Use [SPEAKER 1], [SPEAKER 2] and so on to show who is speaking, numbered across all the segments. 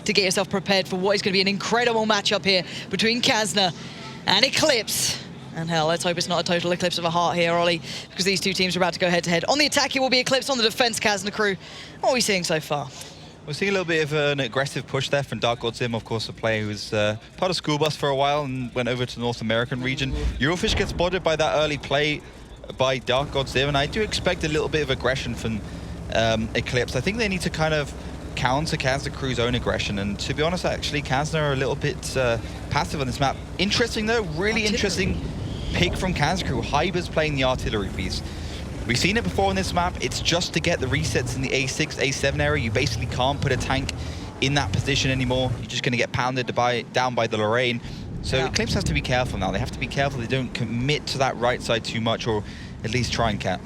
[SPEAKER 1] to get yourself prepared for what is going to be an incredible matchup here between Kazna and Eclipse. And hell, let's hope it's not a total eclipse of a heart here, Ollie, because these two teams are about to go head-to-head. On the attack, it will be Eclipse. On the defense, Kazna Kru. What are we seeing so far?
[SPEAKER 2] We're seeing a little bit of an aggressive push there from Dark God Zim, of course, a player who's part of School Bus for a while and went over to the North American region. Eurofish gets spotted by that early play by Dark God Zim, and I do expect a little bit of aggression from Eclipse. I think they need to kind of counter Kazna Kru's own aggression, and to be honest, actually, Kazna are a little bit passive on this map. Interesting though, really interesting pick from Kazna Kru. Hyber's playing the artillery piece. We've seen it before on this map. It's just to get the resets in the A6, A7 area. You basically can't put a tank in that position anymore. You're just going to get pounded down by the Lorraine. So Eclipse has to be careful now. They have to be careful they don't commit to that right side too much, or at least try and cap.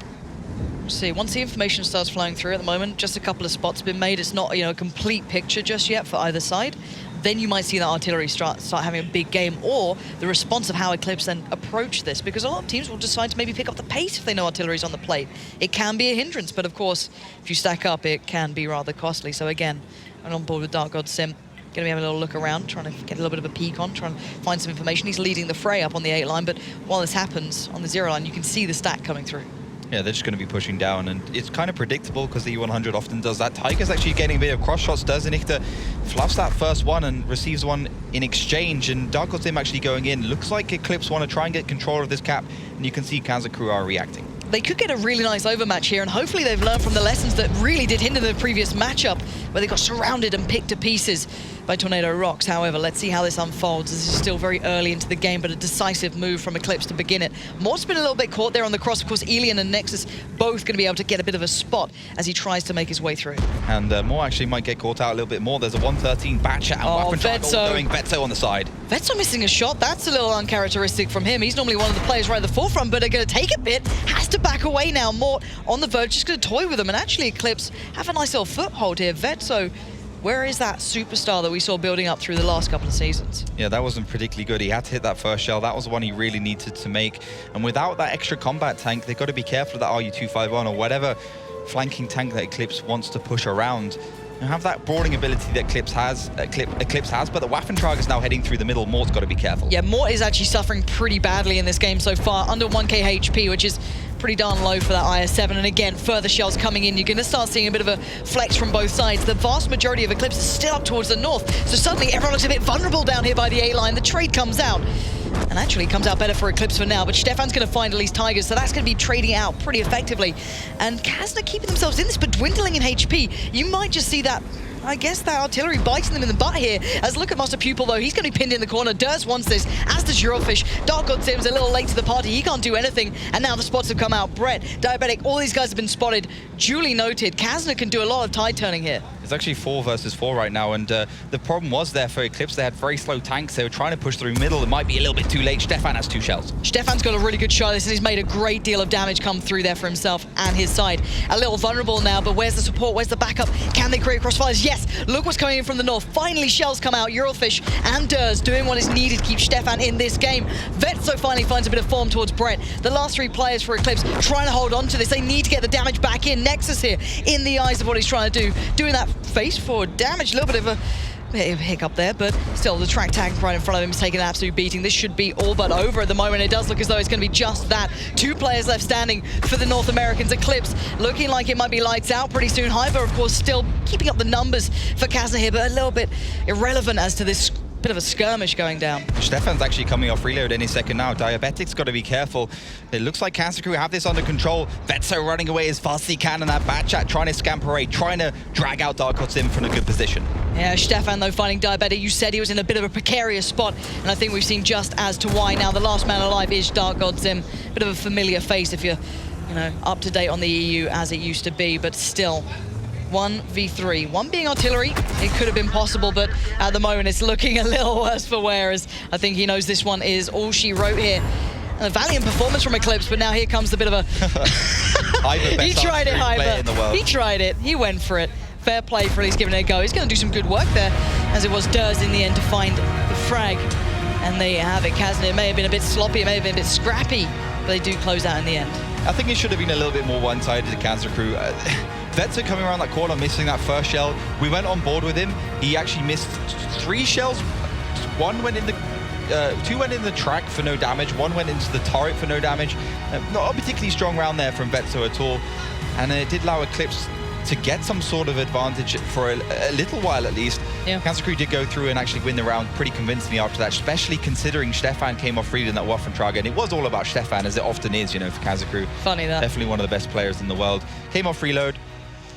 [SPEAKER 1] See, once the information starts flowing through at the moment, just a couple of spots have been made. It's not, a complete picture just yet for either side. Then you might see that artillery start having a big game, or the response of how Eclipse then approach this, because a lot of teams will decide to maybe pick up the pace if they know artillery's on the plate. It can be a hindrance, but of course, if you stack up, it can be rather costly. So again, I'm on board with Dark God Sim. Going to be having a little look around, trying to get a little bit of a peek on, trying to find some information. He's leading the fray up on the 8 line, but while this happens on the 0 line, you can see the stack coming through.
[SPEAKER 2] Yeah, they're just going to be pushing down, and it's kind of predictable because the E100 often does that. Tiger's actually getting a bit of cross shots. Derzenich fluffs that first one and receives one in exchange, and Dark God Sim actually going in. Looks like Eclipse want to try and get control of this cap, and you can see Kazna Kru are reacting.
[SPEAKER 1] They could get a really nice overmatch here, and hopefully they've learned from the lessons that really did hinder the previous matchup, where they got surrounded and picked to pieces by Tornado Rocks. However, let's see how this unfolds. This is still very early into the game, but a decisive move from Eclipse to begin it. Mort's been a little bit caught there on the cross. Of course, Elian and Nexus both going to be able to get a bit of a spot as he tries to make his way through.
[SPEAKER 2] And Mort actually might get caught out a little bit more. There's a 113 Batcher and
[SPEAKER 1] Vetso
[SPEAKER 2] going Vetso on the side.
[SPEAKER 1] Vetso missing a shot. That's a little uncharacteristic from him. He's normally one of the players right at the forefront, but are going to take a bit. Has to back away now. Mort on the verge, just going to toy with him, and actually Eclipse have a nice little foothold here. Vetso, where is that superstar that we saw building up through the last couple of seasons?
[SPEAKER 2] Yeah, that wasn't particularly good. He had to hit that first shell. That was the one he really needed to make. And without that extra combat tank, they've got to be careful of that RU-251 or whatever flanking tank that Eclipse wants to push around. You have that brawling ability that Eclipse has, but the Waffentrag is now heading through the middle. Mort's got to be careful. Yeah,
[SPEAKER 1] Mort is actually suffering pretty badly in this game so far, under 1k HP, which is pretty darn low for that IS-7. And again, further shells coming in. You're going to start seeing a bit of a flex from both sides. The vast majority of Eclipse is still up towards the north, so suddenly everyone looks a bit vulnerable down here by the A-line. The trade comes out, and actually it comes out better for Eclipse for now, but Stefan's going to find at least Tigers, so that's going to be trading out pretty effectively. And Kazna keeping themselves in this, but dwindling in HP. You might just see that, I guess, that artillery biting them in the butt here. As look at Master Pupil, though, he's going to be pinned in the corner. Durs wants this, as does Eurofish. Dark God Sim's a little late to the party. He can't do anything, and now the spots have come out. Brett, Diabetic, all these guys have been spotted. Duly noted. Kazna can do a lot of tide turning here.
[SPEAKER 2] It's actually 4 versus 4 right now, and the problem was there for Eclipse. They had very slow tanks. They were trying to push through middle. It might be a little bit too late. Stefan has 2 shells.
[SPEAKER 1] Stefan's got a really good shot at this, and he's made a great deal of damage come through there for himself and his side. A little vulnerable now, but where's the support? Where's the backup? Can they create crossfires? Yes! Look what's coming in from the north. Finally, shells come out. Eurofish and Durs doing what is needed to keep Stefan in this game. Vetso finally finds a bit of form towards Brett. The last 3 players for Eclipse trying to hold on to this. They need to get the damage back in. Nexus here in the eyes of what he's trying to do. Doing that face forward damage. A little bit of a hiccup there, but still the track tank right in front of him is taking an absolute beating. This should be all but over at the moment. It does look as though it's going to be just that. 2 players left standing for the North Americans. Eclipse looking like it might be lights out pretty soon. Hyber, of course, still keeping up the numbers for Kazna here, but a little bit irrelevant as to this bit of a skirmish going down.
[SPEAKER 2] Stefan's actually coming off reload any second now. Diabetic's got to be careful. It looks like Kazna Kru have this under control. Vetso running away as fast as he can, and that bad chat trying to scamper away, trying to drag out Dark God Sim from a good position.
[SPEAKER 1] Yeah, Stefan, though, finding Diabetic. You said he was in a bit of a precarious spot, and I think we've seen just as to why. Now, the last man alive is Dark God Sim. Bit of a familiar face if you're, up to date on the EU as it used to be, but still. 1v3. 1 being artillery, it could have been possible, but at the moment it's looking a little worse for wear, as I think he knows this one is all she wrote here. And a valiant performance from Eclipse, but now here comes a bit of a... He tried it, Hyber. He tried it. He went for it. Fair play for at least giving it a go. He's going to do some good work there, as it was Durs in the end to find the frag. And there you have it. Kazna, it may have been a bit sloppy, it may have been a bit scrappy, but they do close out in the end.
[SPEAKER 2] I think it should have been a little bit more one-sided to Kazna Kru. Vetso coming around that corner, missing that first shell. We went on board with him. He actually missed 3 shells. One went in the 2 went in the track for no damage. 1 went into the turret for no damage. Not a particularly strong round there from Vetso at all. And it did allow Eclipse to get some sort of advantage for a little while at least.
[SPEAKER 1] Yeah.
[SPEAKER 2] Kazna Kru did go through and actually win the round pretty convincingly after that, especially considering Stefan came off read in that Waffentrager. And it was all about Stefan, as it often is, you know, for Kazna Kru.
[SPEAKER 1] Funny that.
[SPEAKER 2] Definitely one of the best players in the world. Came off reload,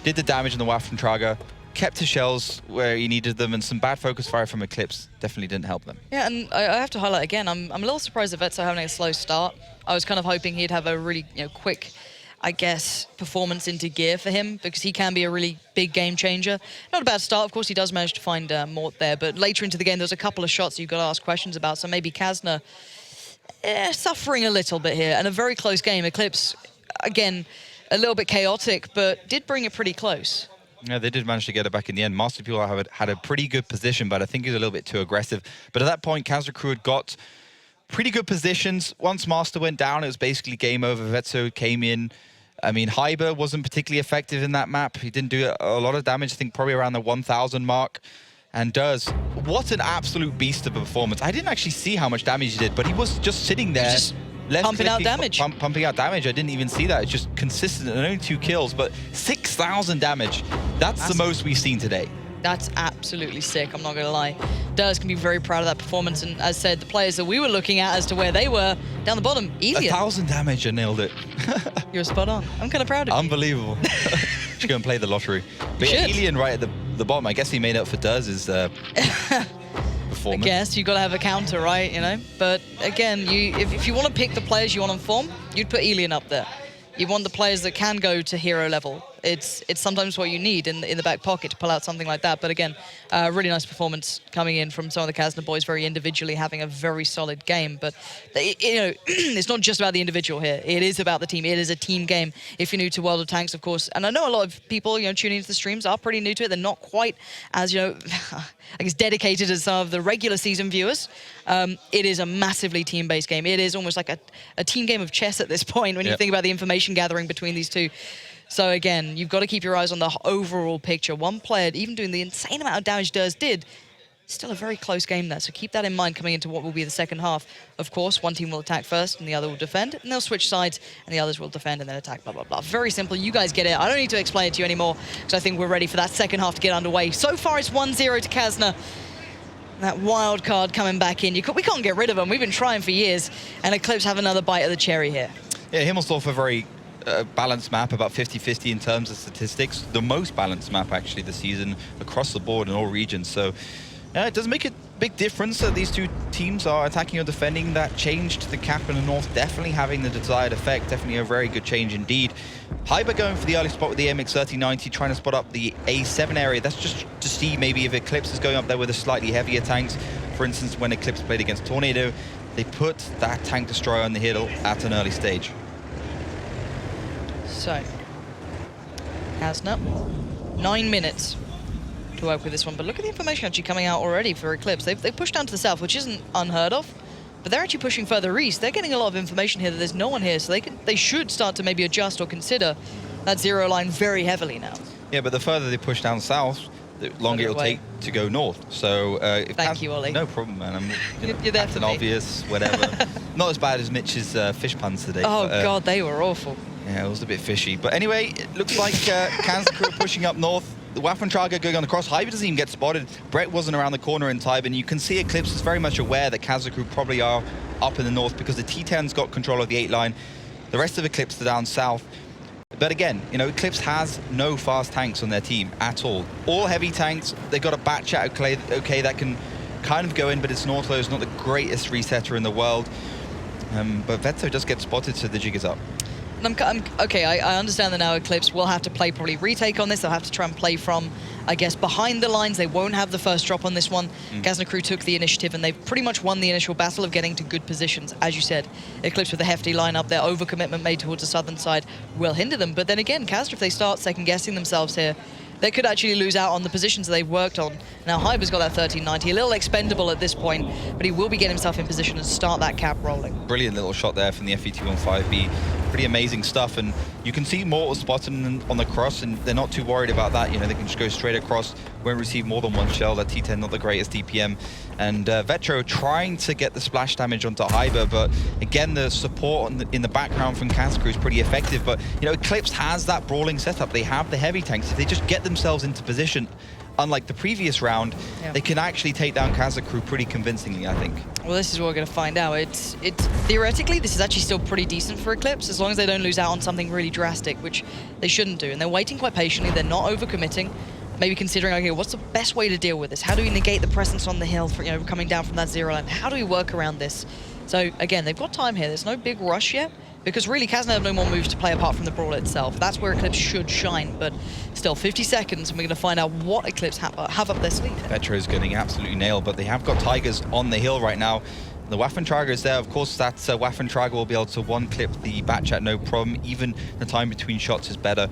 [SPEAKER 2] did the damage in the Waffentrager, kept his shells where he needed them, and some bad focus fire from Eclipse definitely didn't help them.
[SPEAKER 1] Yeah, and I have to highlight again, I'm a little surprised at Vetso having a slow start. I was kind of hoping he'd have a really quick, I guess, performance into gear for him, because he can be a really big game changer. Not a bad start, of course. He does manage to find Mort there, but later into the game, there's a couple of shots you've got to ask questions about. So maybe Kazna suffering a little bit here, and a very close game. Eclipse, again, a little bit chaotic, but did bring it pretty close.
[SPEAKER 2] Yeah, they did manage to get it back in the end. Master People had a pretty good position, but I think he was a little bit too aggressive. But at that point, Kazna Kru had got pretty good positions. Once Master went down, it was basically game over. Vetso came in. I mean, Hyber wasn't particularly effective in that map. He didn't do a lot of damage, I think probably around the 1,000 mark. And does. What an absolute beast of a performance. I didn't actually see how much damage he did, but he was just sitting there.
[SPEAKER 1] Pumping out damage.
[SPEAKER 2] Pumping out damage. I didn't even see that. It's just consistent and only 2 kills, but 6,000 damage. That's the most we've seen today.
[SPEAKER 1] That's absolutely sick, I'm not going to lie. Durs can be very proud of that performance, and as said, the players that we were looking at as to where they were, down the bottom, easier.
[SPEAKER 2] 1,000 damage and nailed it.
[SPEAKER 1] You're spot on. I'm kind of proud of you.
[SPEAKER 2] Unbelievable. Should go and play the lottery. But yeah, Alien right at the bottom. I guess he made up for Durs' performance.
[SPEAKER 1] I guess you've got to have a counter, right? You know. But again, if you want to pick the players you want on form, you'd put Alien up there. You want the players that can go to hero level. It's sometimes what you need in the back pocket to pull out something like that. But again, really nice performance coming in from some of the Kazna boys, very individually having a very solid game. But it's not just about the individual here. It is about the team. It is a team game. If you're new to World of Tanks, of course, and I know a lot of people tuning into the streams are pretty new to it. They're not quite as I guess dedicated as some of the regular season viewers. It is a massively team-based game. It is almost like a team game of chess at this point when you think about the information gathering between these two. So again, you've got to keep your eyes on the overall picture. One player, even doing the insane amount of damage Durs did, still a very close game there. So keep that in mind coming into what will be the second half. Of course, one team will attack first and the other will defend, and they'll switch sides and the others will defend and then attack, blah, blah, blah. Very simple. You guys get it. I don't need to explain it to you anymore because I think we're ready for that second half to get underway. So far, it's 1-0 to Kazna. That wild card coming back in. We can't get rid of them. We've been trying for years, and Eclipse have another bite of the cherry here. Yeah,
[SPEAKER 2] Himmelsdorf a very balanced map, about 50-50 in terms of statistics. The most balanced map, actually, this season across the board in all regions. So it does make a big difference that these two teams are attacking or defending. That change to the cap in the north definitely having the desired effect. Definitely a very good change indeed. Hyber going for the early spot with the MX-3090, trying to spot up the A7 area. That's just to see maybe if Eclipse is going up there with a slightly heavier tanks. For instance, when Eclipse played against Tornado, they put that tank destroyer on the hill at an early stage.
[SPEAKER 1] So, Kazna, 9 minutes to work with this one, but look at the information actually coming out already for Eclipse. They've pushed down to the south, which isn't unheard of, but they're actually pushing further east. They're getting a lot of information here that there's no one here, so they should start to maybe adjust or consider that zero line very heavily now.
[SPEAKER 2] Yeah, but the further they push down south, the longer it'll take to go north. So
[SPEAKER 1] Thank you, Ollie.
[SPEAKER 2] No problem, man.
[SPEAKER 1] You're there for
[SPEAKER 2] Captain
[SPEAKER 1] me.
[SPEAKER 2] Obvious, whatever. Not as bad as Mitch's fish puns today.
[SPEAKER 1] Oh,
[SPEAKER 2] but,
[SPEAKER 1] God, they were awful.
[SPEAKER 2] Yeah, it was a bit fishy. But anyway, it looks like Kazna Kru pushing up north. The Waffentrager going on the cross. Hyber doesn't even get spotted. Brett wasn't around the corner in time, and you can see Eclipse is very much aware that Kazna Kru probably are up in the north because the T10's got control of the 8 line. The rest of Eclipse are down south. But again, Eclipse has no fast tanks on their team at all. All heavy tanks. They've got a Batch at okay, that can kind of go in, but its Northlow is not the greatest resetter in the world. But Vetso does get spotted, so the jig is up.
[SPEAKER 1] Okay, I understand that now Eclipse will have to play probably retake on this. They'll have to try and play from, I guess, behind the lines. They won't have the first drop on this one. Kazna Kru took the initiative, and they've pretty much won the initial battle of getting to good positions. As you said, Eclipse with a hefty lineup, their overcommitment made towards the southern side will hinder them. But then again, Kazna, if they start second-guessing themselves here, they could actually lose out on the positions that they've worked on. Now, Hyber's got that 1390, a little expendable at this point, but he will be getting himself in position and start that cap rolling.
[SPEAKER 2] Brilliant little shot there from the FE215B. pretty amazing stuff. And you can see Mortal spotting on the cross, and they're not too worried about that. You know, they can just go straight across, won't receive more than one shell. That T10 not the greatest DPM. And Vetro trying to get the splash damage onto Hyber, but again, the support in the background from Kazna Kru is pretty effective. But, you know, Eclipse has that brawling setup. They have the heavy tanks. If they just get themselves into position, unlike the previous round, they can actually take down Kazna Kru pretty convincingly, I think.
[SPEAKER 1] Well, this is what we're going to find out. It's theoretically, this is actually still pretty decent for Eclipse, as long as they don't lose out on something really drastic, which they shouldn't do. And they're waiting quite patiently. They're not overcommitting. Maybe considering, okay, what's the best way to deal with this? How do we negate the presence on the hill, for, you know, coming down from that zero line? How do we work around this? So again, they've got time here. There's no big rush yet, because really Kazna have no more moves to play apart from the brawl itself. That's where Eclipse should shine, but still 50 seconds, and we're going to find out what Eclipse have up their sleeve.
[SPEAKER 2] Vetro is getting absolutely nailed, but they have got Tigers on the hill right now. The Waffentrager is there. Of course, that Waffentrager will be able to one-clip the Batchat, no problem. Even the time between shots is better.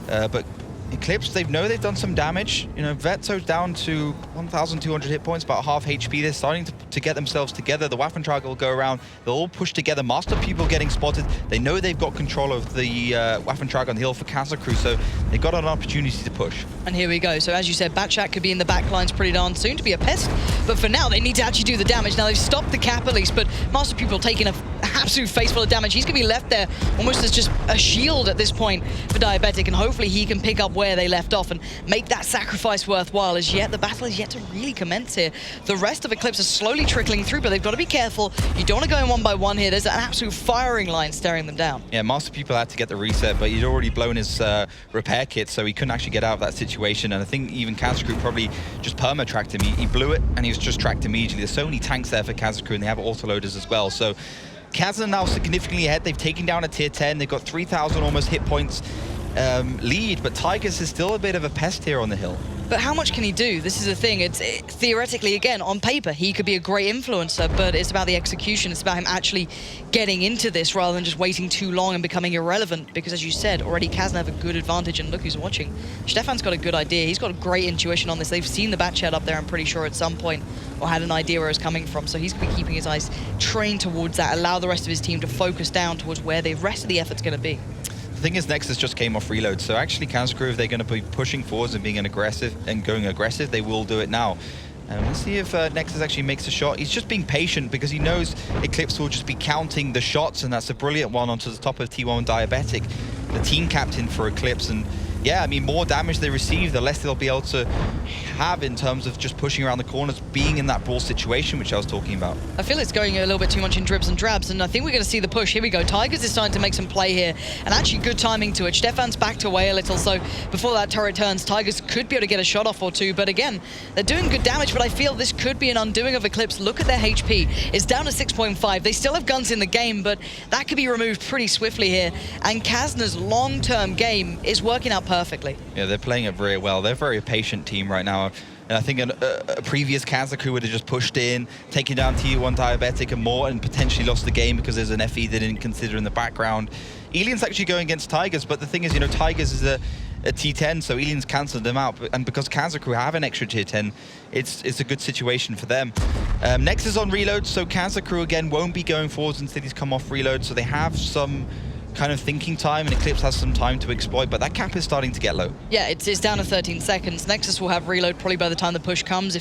[SPEAKER 2] But Eclipse, they know they've done some damage. You know, Vetso's down to 1,200 hit points, about half HP. They're starting to get themselves together. The Waffentrager will go around. They'll all push together. Master people getting spotted. They know they've got control of the Waffentrager on the hill for Kazna Kru, so they've got an opportunity to push.
[SPEAKER 1] And here we go. So as you said, Batchat could be in the back lines pretty darn soon to be a pest, but for now they need to actually do the damage. Now they've stopped the cap at least, but Master Pupil taking an absolute face full of damage. He's going to be left there almost as just a shield at this point for Diabetic, and hopefully he can pick up where they left off and make that sacrifice worthwhile. As yet, the battle is yet to really commence here. The rest of Eclipse are slowly trickling through, but they've got to be careful. You don't want to go in one by one here. There's an absolute firing line staring them down. Yeah,
[SPEAKER 2] Master Pupil had to get the reset, but he'd already blown his repair kit, so he couldn't actually get out of that situation. And I think even Kazna Kru probably just perma-tracked him. He blew it, and he was just tracked immediately. There's so many tanks there for Kazna Kru, and they have autoloaders as well. So Kazna now significantly ahead. They've taken down a tier 10. They've got 3,000 almost hit points lead, but Tigers is still a bit of a pest here on the hill.
[SPEAKER 1] But how much can he do? This is the thing. It's theoretically, again, on paper, he could be a great influencer, but it's about the execution. It's about him actually getting into this rather than just waiting too long and becoming irrelevant, because as you said, already Kazna have a good advantage, and look who's watching. Stefan's got a good idea. He's got a great intuition on this. They've seen the Batchat up there, I'm pretty sure, at some point, or had an idea where it's coming from, so he's going to be keeping his eyes trained towards that, allow the rest of his team to focus down towards where the rest of the effort's going to be.
[SPEAKER 2] The thing is, Nexus just came off reload, so actually Kazna Kru, if they're going to be pushing forwards and being aggressive, they will do it now. And let's see if Nexus actually makes a shot. He's just being patient because he knows Eclipse will just be counting the shots, and that's a brilliant one onto the top of T1 Diabetic, the team captain for Eclipse. And yeah, I mean, more damage they receive, the less they'll be able to have in terms of just pushing around the corners, being in that brawl situation, which I was talking about.
[SPEAKER 1] I feel it's going a little bit too much in dribs and drabs, and I think we're going to see the push. Here we go. Tigers is starting to make some play here, and actually good timing to it. Stefan's backed away a little, so before that turret turns, Tigers could be able to get a shot off or two, but again, they're doing good damage, but I feel this could be an undoing of Eclipse. Look at their HP. It's down to 6.5. They still have guns in the game, but that could be removed pretty swiftly here, and Kazna's long-term game is working out perfectly.
[SPEAKER 2] Yeah, they're playing it very well. They're a very patient team right now. And I think a previous Kazna Kru would have just pushed in, taken down T1 Diabetic and more, and potentially lost the game because there's an FE they didn't consider in the background. Alien's actually going against Tigers, but the thing is, you know, Tigers is a T10, so Alien's cancelled them out. And because Kazna Kru have an extra tier 10, it's a good situation for them. Nexus on reload, so Kazna Kru again won't be going forwards until he's come off reload, so they have some kind of thinking time, and Eclipse has some time to exploit, but that cap is starting to get low.
[SPEAKER 1] Yeah, it's down to 13 seconds. Nexus will have reload probably by the time the push comes,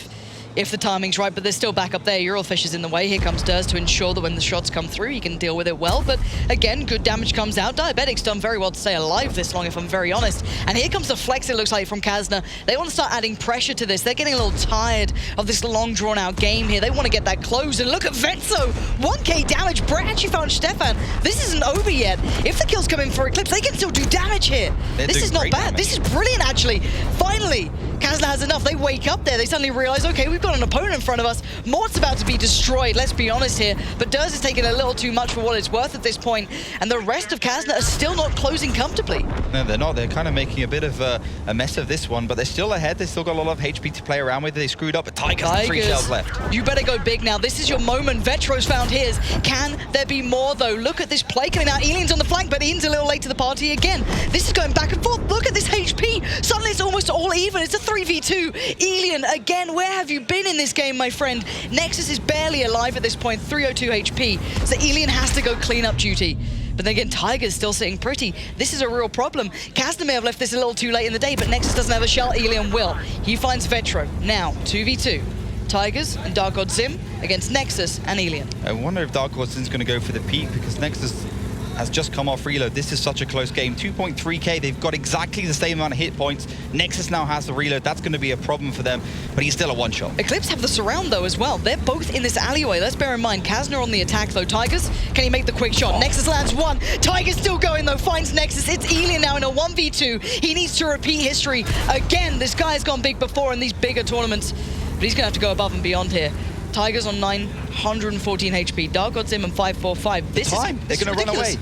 [SPEAKER 1] if the timing's right, but they're still back up there. Eurelfish is in the way. Here comes Durs to ensure that when the shots come through, he can deal with it well. But again, good damage comes out. Diabetic's done very well to stay alive this long, if I'm very honest. And here comes the flex, it looks like, from Kazna. They want to start adding pressure to this. They're getting a little tired of this long, drawn-out game here. They want to get that close. And look at Vetso! 1k damage. Brett actually found Stefan. This isn't over yet. If the kills come in for Eclipse, they can still do damage here. This is not bad. This is brilliant, actually. Finally, Kazna has enough. They wake up there. They suddenly realize, okay, we've got an opponent in front of us. Mort's about to be destroyed, let's be honest here. But Durs is taking a little too much for what it's worth at this point, and the rest of Kazna are still not closing comfortably.
[SPEAKER 2] No, they're not. They're kind of making a bit of a mess of this one, but they're still ahead. They've still got a lot of HP to play around with. They screwed up, but Tigers have 3 shells left.
[SPEAKER 1] You better go big now. This is your moment. Vetro's found his. Can there be more, though? Look at this play coming out. Alien's on the flank, but Ian's a little late to the party again. This is going back and forth. Look at this HP. Suddenly it's almost all even. It's a 3v2. Alien, again, where have you been in this game, my friend? Nexus is barely alive at this point, 302 HP. So Alien has to go clean up duty. But then again, Tiger's still sitting pretty. This is a real problem. Kazna may have left this a little too late in the day, but Nexus doesn't have a shell. Elian will. He finds Vetro. Now, 2v2. Tigers and Dark God Zim against Nexus and Elian.
[SPEAKER 2] I wonder if Dark God Zim's going to go for the peak, because Nexus has just come off reload. This is such a close game. 2.3k, they've got exactly the same amount of hit points. Nexus now has the reload. That's going to be a problem for them, but he's still a one-shot.
[SPEAKER 1] Eclipse have the surround, though, as well. They're both in this alleyway. Let's bear in mind, Kazna on the attack, though. Tigers, can he make the quick shot? Nexus lands one. Tiger's still going, though. Finds Nexus. It's Elian now in a 1v2. He needs to repeat history. Again, this guy has gone big before in these bigger tournaments, but he's going to have to go above and beyond here. Tigers on 914 HP. Dark God Zim and 545. This
[SPEAKER 2] Time. They're going to run away.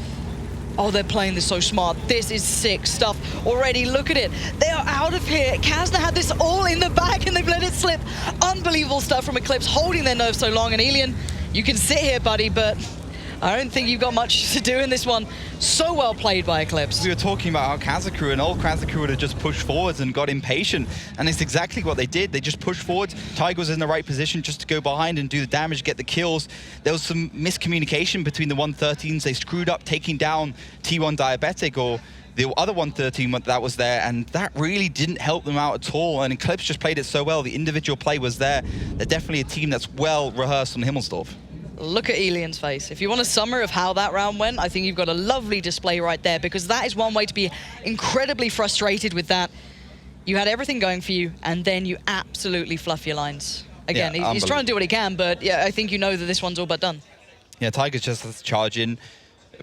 [SPEAKER 1] Oh, they're playing this so smart. This is sick stuff already. Look at it. They are out of here. Kazna had this all in the bag and they've let it slip. Unbelievable stuff from Eclipse, holding their nerve so long. And Elian, you can sit here, buddy, but I don't think you've got much to do in this one. So well played by Eclipse.
[SPEAKER 2] We were talking about how Kazna Kru and old Kazna Kru would have just pushed forwards and got impatient, and it's exactly what they did. They just pushed forwards. Tiger was in the right position just to go behind and do the damage, get the kills. There was some miscommunication between the 113s. They screwed up taking down T1 Diabetic, or the other 113 that was there, and that really didn't help them out at all. And Eclipse just played it so well. The individual play was there. They're definitely a team that's well rehearsed on Himmelsdorf.
[SPEAKER 1] Look at Elian's face. If you want a summary of how that round went, I think you've got a lovely display right there, because that is one way to be incredibly frustrated with that. You had everything going for you, and then you absolutely fluff your lines. Again,
[SPEAKER 2] yeah,
[SPEAKER 1] he's trying to do what he can, but yeah, I think you know that this one's all but done.
[SPEAKER 2] Yeah, Tigers just has to charge in.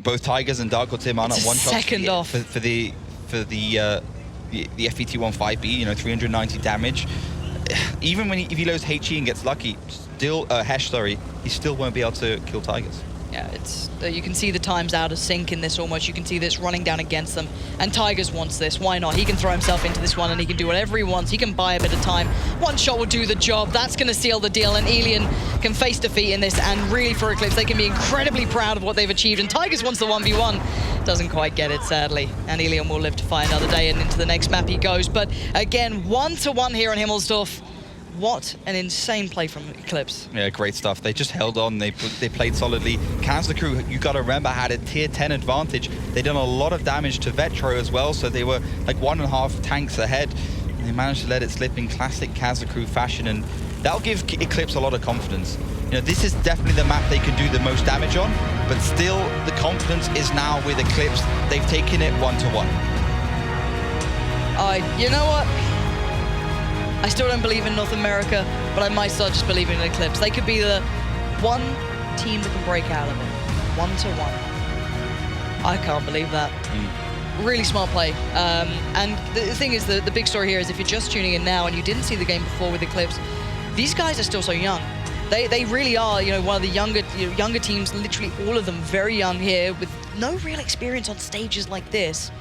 [SPEAKER 2] Both Tigers and Dark God Zim are not one shot
[SPEAKER 1] second off
[SPEAKER 2] for the FET-15B, 390 damage. Even when if he loads HE and gets lucky, still Hesh, sorry, he still won't be able to kill Tigers.
[SPEAKER 1] Yeah, it's you can see the times out of sync in this almost. You can see this running down against them. And Tigers wants this. Why not? He can throw himself into this one and he can do whatever he wants. He can buy a bit of time. One shot will do the job. That's going to seal the deal. And Elian can face defeat in this. And really for Eclipse, they can be incredibly proud of what they've achieved. And Tigers wants the 1v1. Doesn't quite get it, sadly. And Elian will live to fight another day, and into the next map he goes. But again, 1-1 here in Himmelsdorf. What an insane play from Eclipse.
[SPEAKER 2] Yeah, great stuff. They just held on. They played solidly. Kazna Kru, you got to remember, had a tier 10 advantage. They done a lot of damage to Vetro as well, so they were like 1.5 tanks ahead. And they managed to let it slip in classic Kazna Kru fashion, and that'll give Eclipse a lot of confidence. This is definitely the map they can do the most damage on, but still the confidence is now with Eclipse. They've taken it 1-1.
[SPEAKER 1] You know what? I still don't believe in North America, but I might start just believing in Eclipse. They could be the one team that can break out of it. 1-1. I can't believe that. Really smart play. And the thing is, the big story here is if you're just tuning in now and you didn't see the game before with Eclipse, these guys are still so young. They really are, one of the younger teams, literally all of them very young here with no real experience on stages like this.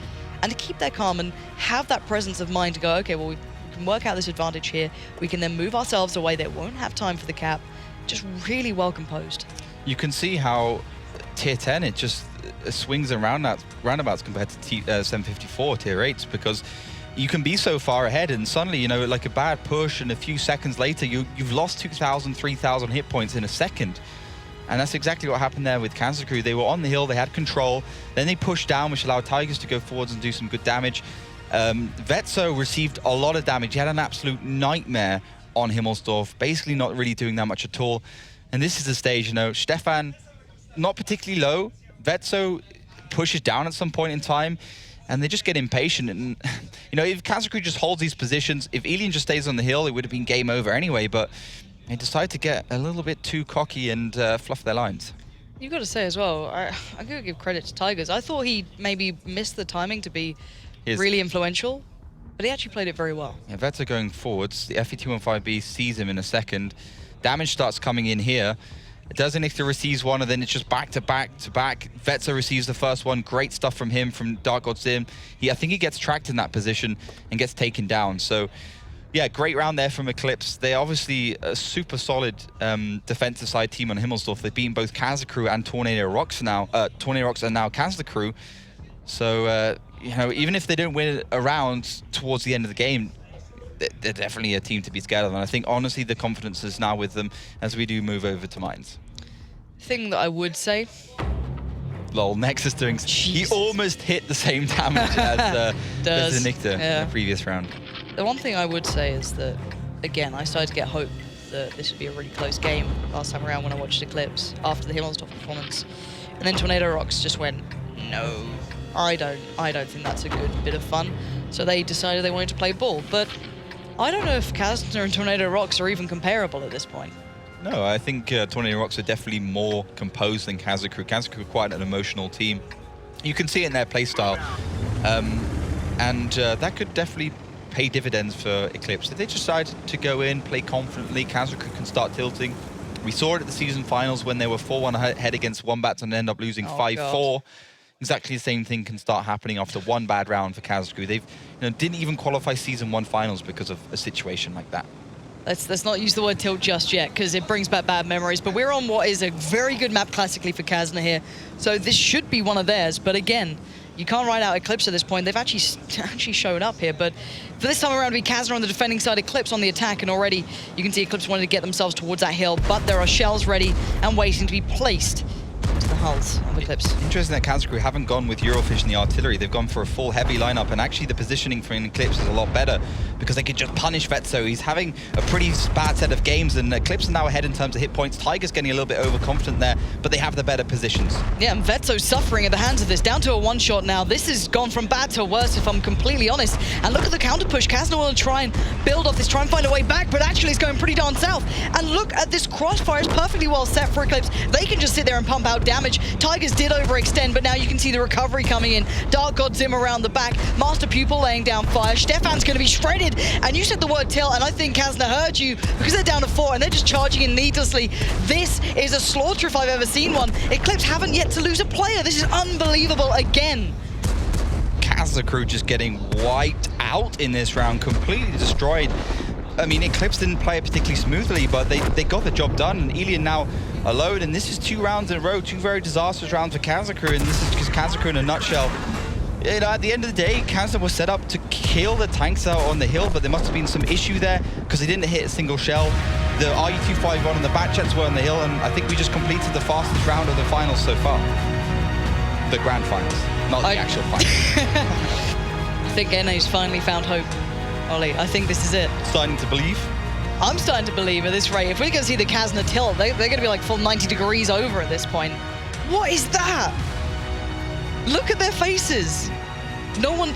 [SPEAKER 1] And to keep that calm and have that presence of mind to go, okay, well, we can work out this advantage here. We can then move ourselves away. They won't have time for the cap. Just really well composed. You
[SPEAKER 2] can see how tier 10, it just swings around roundabouts compared to 754 tier 8s, because you can be so far ahead and suddenly, like a bad push and a few seconds later, you've lost 2,000, 3,000 hit points in a second. And that's exactly what happened there with Kazna Kru. They were on the hill, they had control, then they pushed down, which allowed Tigers to go forwards and do some good damage. Vetso received a lot of damage. He had an absolute nightmare on Himmelsdorf, basically not really doing that much at all. And this is the stage, Stefan, not particularly low. Vetso pushes down at some point in time, and they just get impatient. And, if Kazna Kru just holds these positions, if Elian just stays on the hill, it would have been game over anyway, but they decided to get a little bit too cocky and fluff their lines.
[SPEAKER 1] You've got to say as well, I got to give credit to Tigers. I thought he maybe missed the timing to be really influential, but he actually played it very well. Yeah,
[SPEAKER 2] Vetso going forwards. The FE215B sees him in a second. Damage starts coming in here. Doesn't receives one, and then it's just back to back to back. Vetso receives the first one. Great stuff from him, from Dark God Zim. I think he gets tracked in that position and gets taken down. So, yeah, great round there from Eclipse. They're obviously a super solid defensive side team on Himmelsdorf. They've beaten both Kazna Kru and Tornado Rocks now. Tornado Rocks and now Kazna Kru. So, even if they don't win a round towards the end of the game, they're definitely a team to be scared of. And I think, honestly, the confidence is now with them as we do move over to Mines.
[SPEAKER 1] Thing that I would say,
[SPEAKER 2] Lol, Nexus doing...
[SPEAKER 1] Jesus.
[SPEAKER 2] He almost hit the same damage as the Nictor in the previous round.
[SPEAKER 1] The one thing I would say is that, again, I started to get hope that this would be a really close game last time around when I watched Eclipse after the Himmelsdorf performance. And then Tornado Rocks just went, no, I don't think that's a good bit of fun. So they decided they wanted to play ball. But I don't know if Kazna and Tornado Rocks are even comparable at this point.
[SPEAKER 2] No, I think Tornado Rocks are definitely more composed than Kazna Kru. Kazna Kru are quite an emotional team. You can see it in their playstyle. And that could definitely pay dividends for Eclipse. If they decide to go in, play confidently, Kazna Kru can start tilting. We saw it at the season finals when they were 4-1 ahead against Wombats and end up losing 5-4. Exactly the same thing can start happening after one bad round for Kazna Kru. They've didn't even qualify season 1 finals because of a situation like that.
[SPEAKER 1] Let's not use the word tilt just yet, because it brings back bad memories. But we're on what is a very good map classically for Kazna here. So this should be one of theirs. But again, you can't write out Eclipse at this point. They've actually showed up here. But for this time around, it'll be Kazna on the defending side, Eclipse on the attack. And already you can see Eclipse wanted to get themselves towards that hill. But there are shells ready and waiting to be placed to the hulls of Eclipse.
[SPEAKER 2] Interesting that Kazna Kru haven't gone with Eurofish in the artillery. They've gone for a full heavy lineup, and actually the positioning for an Eclipse is a lot better because they could just punish Vetso. He's having a pretty bad set of games, and Eclipse is now ahead in terms of hit points. Tiger's getting a little bit overconfident there, but they have the better positions.
[SPEAKER 1] Yeah, and Vetso suffering at the hands of this, down to a one-shot now. This has gone from bad to worse, if I'm completely honest. And look at the counter push. Kazna will try and build off this, try and find a way back, but actually it's going pretty darn south. And look at this crossfire. It's perfectly well set for Eclipse. They can just sit there and pump out damage. Tigers did overextend, but now you can see the recovery coming in. Dark God Zim around the back. Master Pupil laying down fire. Stefan's going to be shredded. And you said the word tilt, and I think Kazna heard you because they're down to 4 and they're just charging in needlessly. This is a slaughter if I've ever seen one. Eclipse haven't yet to lose a player. This is unbelievable again.
[SPEAKER 2] Kazna Kru just getting wiped out in this round, completely destroyed. I mean, Eclipse didn't play it particularly smoothly, but they got the job done. And Elian now alone, and this is 2 rounds in a row, 2 very disastrous rounds for Kazna Kru, and this is just Kazna Kru in a nutshell. You know, at the end of the day, Kazna was set up to kill the tanks out on the hill, but there must have been some issue there because they didn't hit a single shell. The RU-251 and the back jets were on the hill, and I think we just completed the fastest round of the finals so far. The grand finals, not the actual finals.
[SPEAKER 1] I think NA's finally found hope. Ollie, I think this is it.
[SPEAKER 2] Starting to believe?
[SPEAKER 1] I'm starting to believe at this rate. If we're going to see the Kazna tilt, they're going to be like full 90 degrees over at this point. What is that? Look at their faces. No one...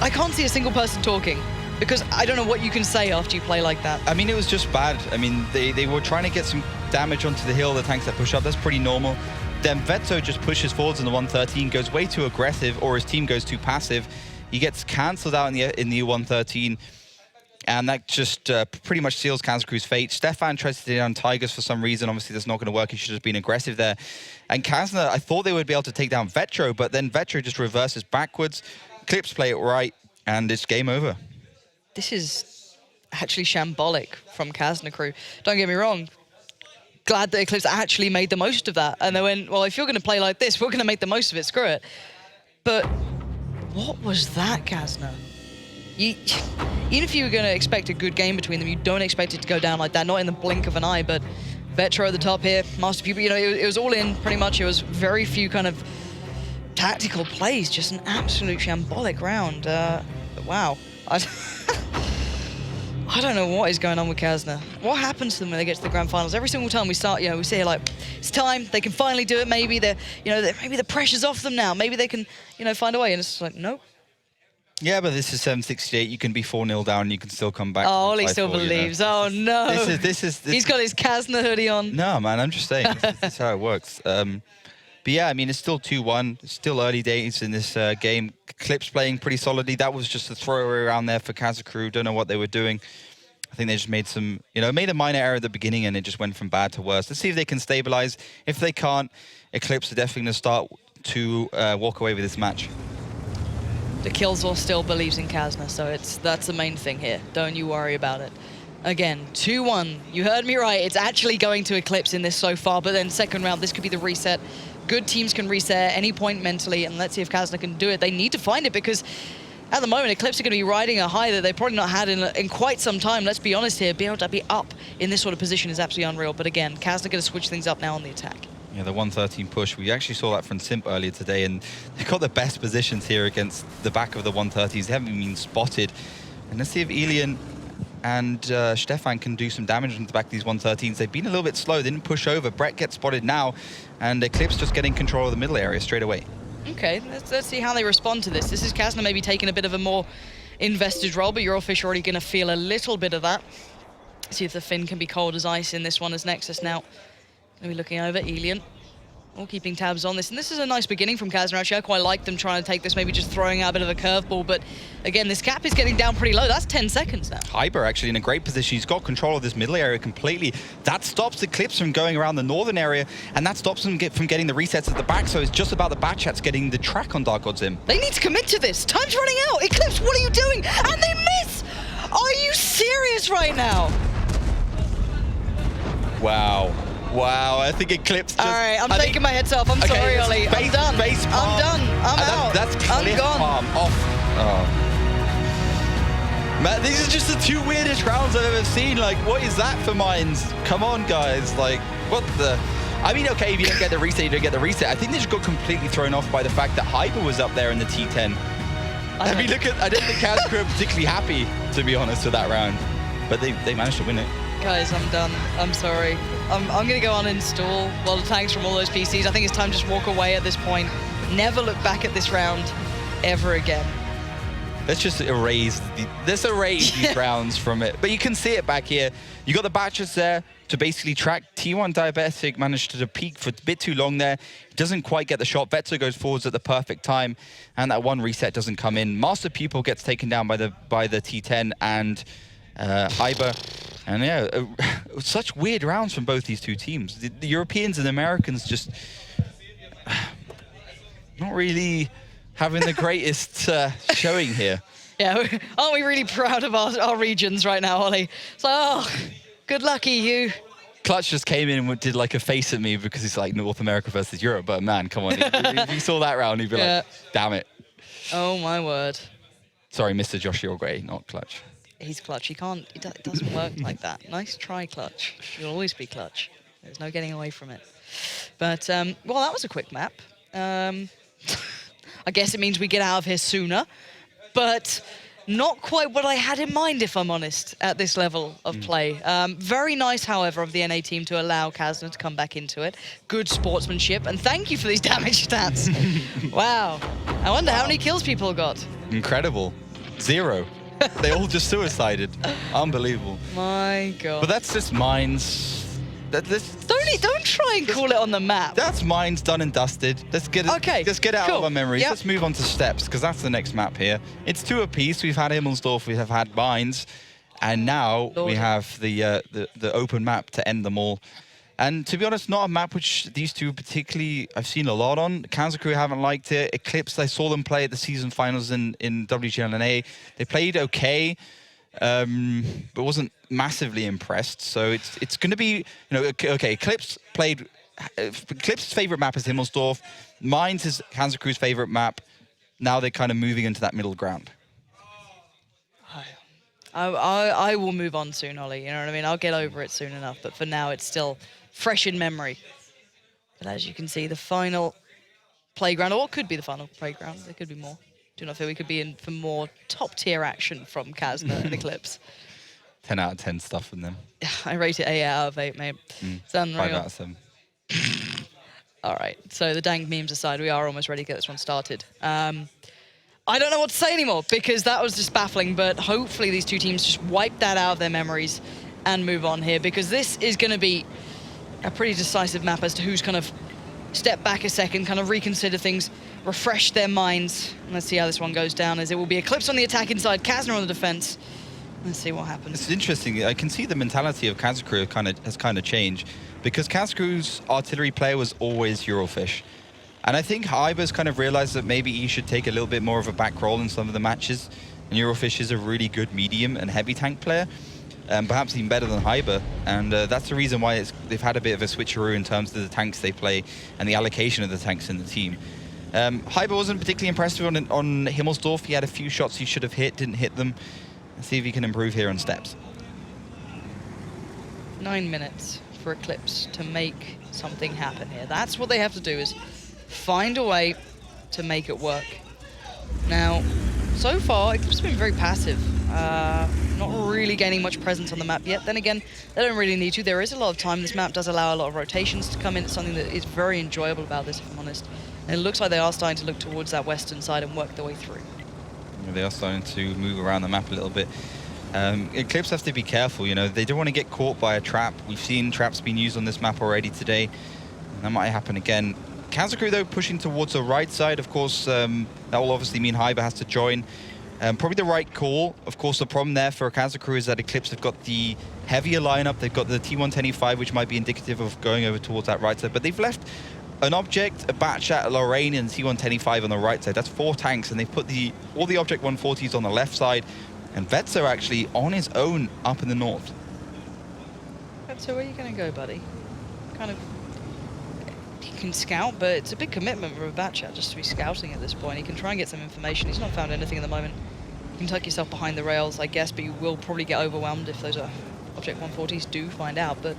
[SPEAKER 1] I can't see a single person talking because I don't know what you can say after you play like that.
[SPEAKER 2] I mean, it was just bad. I mean, they were trying to get some damage onto the hill, the tanks that push up. That's pretty normal. Then Vetso just pushes forwards in the 113, goes way too aggressive, or his team goes too passive. He gets cancelled out in the 113, and that just pretty much seals Kazna Kru's fate. Stefan tries to take down Tigers for some reason. Obviously, that's not going to work. He should have been aggressive there. And Kazna, I thought they would be able to take down Vetro, but then Vetro just reverses backwards. Eclipse play it right, and it's game over.
[SPEAKER 1] This is actually shambolic from Kazna Kru. Don't get me wrong. Glad that Eclipse actually made the most of that. And they went, well, if you're going to play like this, we're going to make the most of it. Screw it. But what was that, Kazna? Even if you were going to expect a good game between them, you don't expect it to go down like that, not in the blink of an eye. But Vetro at the top here, Master Pupil, you know, it was all in pretty much. It was very few kind of tactical plays, just an absolute shambolic round. Wow. I don't know what is going on with Kazna. What happens to them when they get to the grand finals? Every single time we start, you know, we say like, it's time, they can finally do it. Maybe they're, you know, maybe the pressure's off them now. Maybe they can, you know, find a way. And it's like, nope.
[SPEAKER 2] Yeah, but this is 768. You can be 4-0 down and you can still come back.
[SPEAKER 1] Oh, Ollie still believes. You know? Oh, no.
[SPEAKER 2] This is
[SPEAKER 1] He's got his Kazna hoodie on.
[SPEAKER 2] No, man, I'm just saying. This is how it works. But yeah, I mean, it's still 2-1. It's still early days in this game. Eclipse playing pretty solidly. That was just a throwaway around there for Kazna Kru. Don't know what they were doing. I think they just made some, you know, made a minor error at the beginning and it just went from bad to worse. Let's see if they can stabilize. If they can't, Eclipse are definitely going to start to walk away with this match.
[SPEAKER 1] The Killzor still believes in Kazna, so that's the main thing here. Don't you worry about it. Again, 2-1. You heard me right. It's actually going to Eclipse in this so far, but then second round, this could be the reset. Good teams can reset at any point mentally, and let's see if Kazna can do it. They need to find it because at the moment, Eclipse are going to be riding a high that they've probably not had in quite some time. Let's be honest here. Being able to be up in this sort of position is absolutely unreal. But again, Kazna going to switch things up now on the attack.
[SPEAKER 2] Yeah, the 113 push. We actually saw that from Simp earlier today, and they've got the best positions here against the back of the 130s. They haven't even been spotted. And let's see if Elian and Stefan can do some damage on the back of these 113s. They've been a little bit slow. They didn't push over. Brett gets spotted now, and Eclipse just getting control of the middle area straight away.
[SPEAKER 1] Okay, let's see how they respond to this. This is Kazna maybe taking a bit of a more invested role, but Eurofish already going to feel a little bit of that. See if the Finn can be cold as ice in this one as Nexus now. Going to be looking over Elian. All keeping tabs on this. And this is a nice beginning from Kazna. Actually, I quite like them trying to take this, maybe just throwing out a bit of a curveball. But again, this cap is getting down pretty low. That's 10 seconds now.
[SPEAKER 2] Hyber actually in a great position. He's got control of this middle area completely. That stops Eclipse from going around the northern area, and that stops them from getting the resets at the back. So it's just about the Batchats getting the track on Dark God Zim.
[SPEAKER 1] They need to commit to this. Time's running out. Eclipse, what are you doing? And they miss! Are you serious right now?
[SPEAKER 2] Wow. Wow, I think Eclipse just...
[SPEAKER 1] All right, I'm taking my heads off. I'm sorry, Ollie. I'm done. I'm done. I'm out.
[SPEAKER 2] That's
[SPEAKER 1] I'm gone.
[SPEAKER 2] Palm off. Oh. Man, these are just the two weirdest rounds I've ever seen. Like, what is that for mines? Come on, guys. Like, what the... I mean, okay, if you don't get the reset, you don't get the reset. I think they just got completely thrown off by the fact that Hyper was up there in the T10. I mean, look at... I don't think Kazna Kru were particularly happy, to be honest, with that round. But they managed to win it.
[SPEAKER 1] Guys, I'm done. I'm sorry. I'm going to go uninstall a lot of tanks from all those PCs. I think it's time to just walk away at this point. Never look back at this round ever again.
[SPEAKER 2] Let's just erase these rounds from it. But you can see it back here. You got the Batchers there to basically track. T1 Diabetic managed to peak for a bit too long there. He doesn't quite get the shot. Vetzer goes forwards at the perfect time, and that one reset doesn't come in. Master Pupil gets taken down by the T10 and Hyber. And yeah, such weird rounds from both these two teams. The Europeans and Americans just not really having the greatest showing here.
[SPEAKER 1] Yeah, aren't we really proud of our regions right now, Ollie? It's like, oh, good lucky you.
[SPEAKER 2] Clutch just came in and did like a face at me because it's like North America versus Europe. But man, come on, if you saw that round, you'd be like, damn it.
[SPEAKER 1] Oh my word.
[SPEAKER 2] Sorry, Mr. Joshua Gray, not Clutch.
[SPEAKER 1] He's Clutch. It doesn't work like that. Nice try, Clutch. You'll always be Clutch. There's no getting away from it. But, well, that was a quick map. I guess it means we get out of here sooner, but not quite what I had in mind, if I'm honest, at this level of play. Very nice, however, of the NA team to allow Kazna to come back into it. Good sportsmanship, and thank you for these damage stats. Wow. I wonder how many kills people got. Incredible.
[SPEAKER 2] 0. They all just suicided. Unbelievable.
[SPEAKER 1] My God.
[SPEAKER 2] But that's just mines.
[SPEAKER 1] Don't try and call it on the map.
[SPEAKER 2] That's mines done and dusted. Let's get it. Okay. Let's get out of our memories. Yep. Let's move on to steps, because that's the next map here. It's 2 apiece. We've had Himmelsdorf. We have had mines, and now we have the open map to end them all. And to be honest, not a map which these two particularly I've seen a lot on. Kazna Kru haven't liked it. Eclipse, I saw them play at the season finals in WGL and NA. They played okay, but wasn't massively impressed. So it's going to be, you know, okay. Eclipse's favorite map is Himmelsdorf. Mine's is Kazna Kru's favorite map. Now they're kind of moving into that middle ground.
[SPEAKER 1] I will move on soon, Ollie. You know what I mean? I'll get over it soon enough. But for now, it's still fresh in memory. But as you can see, the final playground, or what could be the final playground, there could be more. Do not feel we could be in for more top-tier action from Kazna and Eclipse.
[SPEAKER 2] 10 out of 10 stuff from them.
[SPEAKER 1] I rate it 8 out of 8, mate. It's unreal.
[SPEAKER 2] 5 out of 7.
[SPEAKER 1] All right, so the dank memes aside, we are almost ready to get this one started. I don't know what to say anymore, because that was just baffling, but hopefully these two teams just wipe that out of their memories and move on here, because this is going to be a pretty decisive map as to who's kind of step back a second, kind of reconsider things, refresh their minds. Let's see how this one goes down, as it will be Eclipse on the attack inside, Kazna on the defense. Let's see what happens.
[SPEAKER 2] It's interesting. I can see the mentality of Kazna Kru has kind of changed, because Kazna Kru's artillery player was always Eurofish. And I think Hyber's kind of realized that maybe he should take a little bit more of a back role in some of the matches. And Eurofish is a really good medium and heavy tank player, perhaps even better than Hyber. And that's the reason why they've had a bit of a switcheroo in terms of the tanks they play and the allocation of the tanks in the team. Hyber wasn't particularly impressive on Himmelsdorf. He had a few shots he should have hit, didn't hit them. Let's see if he can improve here on steps.
[SPEAKER 1] 9 minutes for Eclipse to make something happen here. That's what they have to do, is find a way to make it work. Now, so far, Eclipse has been very passive. Not really gaining much presence on the map yet. Then again, they don't really need to. There is a lot of time. This map does allow a lot of rotations to come in. It's something that is very enjoyable about this, if I'm honest. And it looks like they are starting to look towards that western side and work their way through.
[SPEAKER 2] Yeah, they are starting to move around the map a little bit. Eclipse have to be careful, you know. They don't want to get caught by a trap. We've seen traps being used on this map already today. And that might happen again. Kazna Kru, though, pushing towards the right side. Of course, that will obviously mean Hyber has to join. Probably the right call. Of course, the problem there for Kazna Kru is that Eclipse have got the heavier lineup. They've got the T125, which might be indicative of going over towards that right side. But they've left an object, a Batchat, a Lorraine, and T125 on the right side. That's 4 tanks, and they've put all the object 140s on the left side. And Vetso actually on his own up in the north.
[SPEAKER 1] Vetso, where are you going to go, buddy? Kind of... He can scout, but it's a big commitment for a Batchat just to be scouting at this point. He can try and get some information. He's not found anything at the moment. You can tuck yourself behind the rails, I guess, but you will probably get overwhelmed if those object 140s do find out. But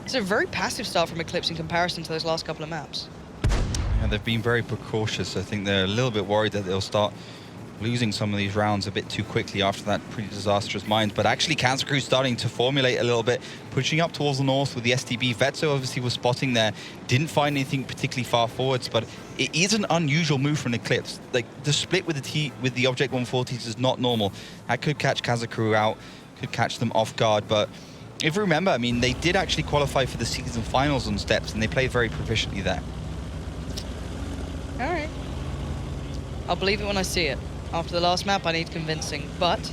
[SPEAKER 1] it's a very passive start from Eclipse in comparison to those last couple of maps.
[SPEAKER 2] Yeah, they've been very precautious. I think they're a little bit worried that they'll start losing some of these rounds a bit too quickly after that pretty disastrous mine. But actually, Kazna Kru starting to formulate a little bit, pushing up towards the north with the STB. Vetso obviously was spotting there, didn't find anything particularly far forwards, but it is an unusual move from Eclipse. Like, the split with the object 140s is not normal. That could catch Kazna Kru out, could catch them off guard. But if you remember, I mean, they did actually qualify for the season finals on Steps, and they played very proficiently there.
[SPEAKER 1] All right. I'll believe it when I see it. After the last map, I need convincing, but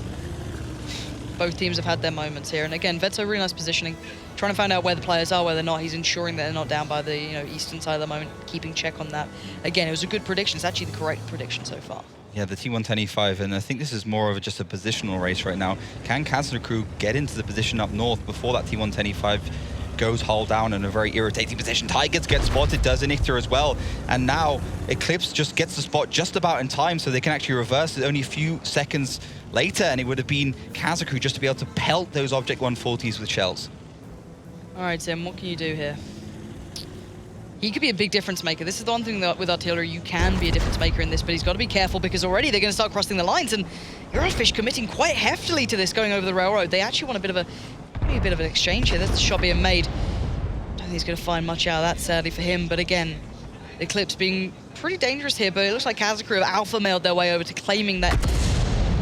[SPEAKER 1] both teams have had their moments here. And again, Vetso, really nice positioning, trying to find out where the players are, where they're not. He's ensuring that they're not down by the eastern side at the moment, keeping check on that. Again, it was a good prediction. It's actually the correct prediction so far. Yeah,
[SPEAKER 2] the T125, and I think this is more of just a positional race right now. Can Kazna Kru get into the position up north before that T125 goes hull down in a very irritating position? Tigers get spotted, does Inichter as well, and now Eclipse just gets the spot just about in time so they can actually reverse it only a few seconds later, and it would have been Kazna Kru just to be able to pelt those object 140s with shells. All
[SPEAKER 1] right, Tim, what can you do here? He could be a big difference maker. This is the one thing that with artillery, you can be a difference maker in this, but he's got to be careful because already they're going to start crossing the lines, and Eurofish committing quite heftily to this, going over the railroad. They actually want a bit of an exchange here. That's the shot being made. Don't think he's going to find much out of that, sadly for him. But again, Eclipse being pretty dangerous here, but it looks like Kazna Kru have alpha-mailed their way over to claiming that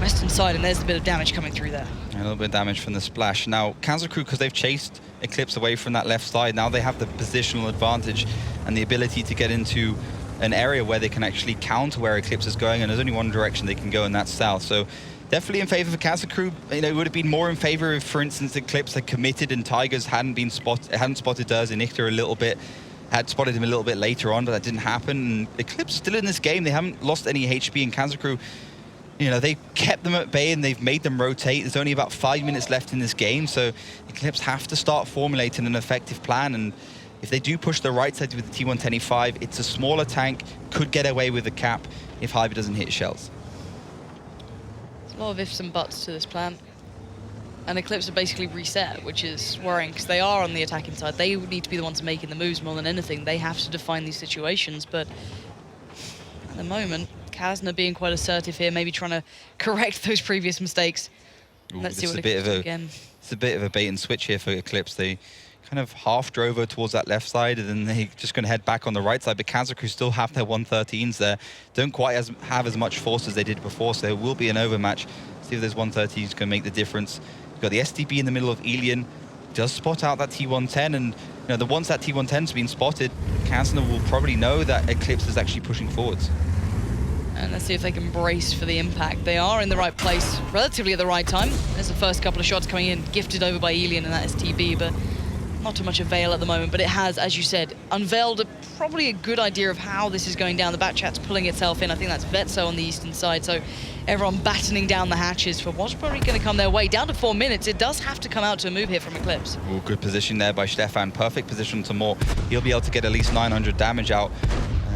[SPEAKER 1] western side, and there's a bit of damage coming through there.
[SPEAKER 2] A little bit of damage from the splash. Now, Kazna Kru, because they've chased Eclipse away from that left side, now they have the positional advantage and the ability to get into an area where they can actually counter where Eclipse is going, and there's only one direction they can go, and that's south. So definitely in favor for Kazna Kru. You know, it would have been more in favor if, for instance, Eclipse had committed and Tigers hadn't spotted Durs and Inichter a little bit, had spotted him a little bit later on, but that didn't happen. And Eclipse is still in this game. They haven't lost any HP, and Kazna Kru, you know, they kept them at bay and they've made them rotate. There's only about 5 minutes left in this game, so Eclipse have to start formulating an effective plan. And if they do push the right side with the T125, it's a smaller tank, could get away with the cap if Hyber doesn't hit shells.
[SPEAKER 1] A lot of ifs and buts to this plan. And Eclipse are basically reset, which is worrying because they are on the attacking side. They need to be the ones making the moves more than anything. They have to define these situations, but at the moment, Kazna being quite assertive here, maybe trying to correct those previous mistakes.
[SPEAKER 2] Ooh,
[SPEAKER 1] let's see what Eclipse do again.
[SPEAKER 2] It's a bit of a bait and switch here for Eclipse. They kind of half drove over towards that left side, and then they're just going to head back on the right side. But Kazna Kru still have their 113s there. Don't quite have as much force as they did before, so there will be an overmatch. See if those 113s can make the difference. You've got the STB in the middle of Elian. Does spot out that T110, and you know, once that T110's been spotted, Kazna will probably know that Eclipse is actually pushing forwards.
[SPEAKER 1] And let's see if they can brace for the impact. They are in the right place, relatively at the right time. There's the first couple of shots coming in, gifted over by Elian and that STB, but not too much avail at the moment. But it has, as you said, unveiled probably a good idea of how this is going down. The Batchat's pulling itself in. I think that's Vetso on the eastern side. So everyone battening down the hatches for what's probably going to come their way. Down to 4 minutes. It does have to come out to a move here from Eclipse.
[SPEAKER 2] Ooh, good position there by Stefan. Perfect position to Mort. He'll be able to get at least 900 damage out.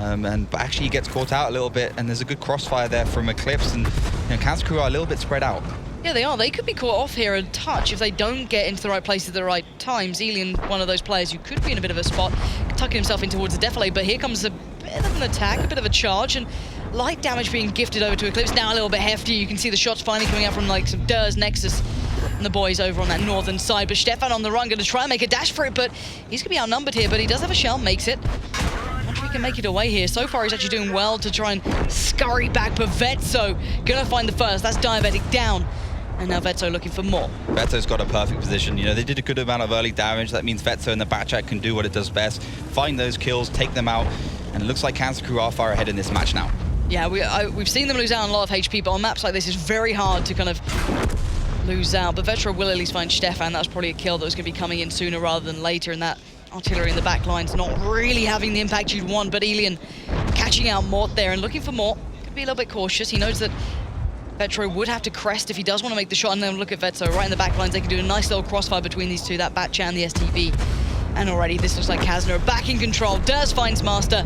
[SPEAKER 2] But actually he gets caught out a little bit, and there's a good crossfire there from Eclipse, and you know, Kazna Kru are a little bit spread out.
[SPEAKER 1] Yeah, they are. They could be caught off here a touch if they don't get into the right place at the right times. Elian, one of those players who could be in a bit of a spot, tucking himself in towards the defilade, but here comes a bit of an attack, a bit of a charge, and light damage being gifted over to Eclipse. Now a little bit hefty. You can see the shots finally coming out from like some Durs, Nexus, and the boys over on that northern side. But Stefan on the run, going to try and make a dash for it, but he's going to be outnumbered here, but he does have a shell, makes it. He can make it away here. So far, he's actually doing well to try and scurry back, but Vetso gonna find the first. That's Diabetic down. And now Vetso looking for more.
[SPEAKER 2] Vetso's got a perfect position. You know, they did a good amount of early damage. That means Vetso in the backchat can do what it does best. Find those kills, take them out. And it looks like Kazna Kru are far ahead in this match now.
[SPEAKER 1] Yeah, we've seen them lose out on a lot of HP, but on maps like this, it's very hard to kind of lose out. But Vetro will at least find Stefan. That was probably a kill that was going to be coming in sooner rather than later. And that artillery in the back line's not really having the impact you'd want. But Elian catching out Mort there and looking for more. Could be a little bit cautious. He knows that Vetro would have to crest if he does want to make the shot, and then look at Vetso right in the back lines. They can do a nice little crossfire between these two, that Batchat and the STV. And already this looks like Kazna are back in control. Durs finds Master.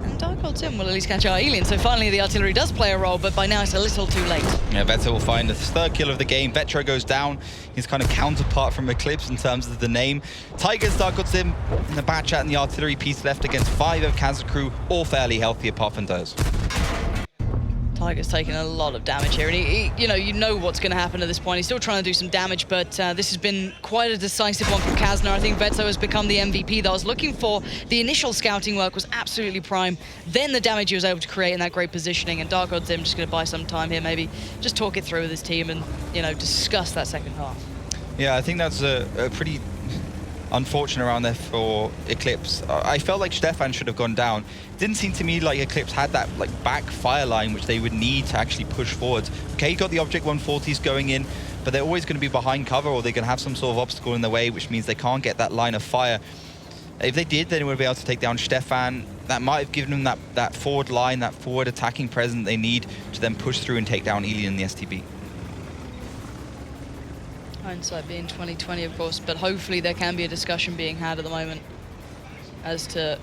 [SPEAKER 1] And Dark Old Sim will at least catch out Elian. So finally the artillery does play a role, but by now it's a little too late.
[SPEAKER 2] Yeah, Vetso will find the third kill of the game. Vetro goes down. His kind of counterpart from Eclipse in terms of the name. Tigers, Dark Old Sim, and the Batchat and the artillery piece left against 5 of Kazna Kru, all fairly healthy apart from Durs.
[SPEAKER 1] Tiger's taking a lot of damage here, and he you know what's going to happen at this point. He's still trying to do some damage, but this has been quite a decisive one from Kazna. I think Vetso has become the MVP that I was looking for. The initial scouting work was absolutely prime. Then the damage he was able to create in that great positioning, and Dark Old Sim just going to buy some time here, maybe just talk it through with his team and, discuss that second half. Yeah,
[SPEAKER 2] I think that's a pretty unfortunate round there for Eclipse. I felt like Stefan should have gone down. It didn't seem to me like Eclipse had that back fire line which they would need to actually push forwards. Okay, you got the Object 140s going in, but they're always going to be behind cover, or they're going to have some sort of obstacle in the way, which means they can't get that line of fire. If they did, then they would be able to take down Stefan. That might have given them that forward line, that forward attacking presence they need to then push through and take down Elian and the STB.
[SPEAKER 1] Hindsight being 2020, of course, but hopefully there can be a discussion being had at the moment as to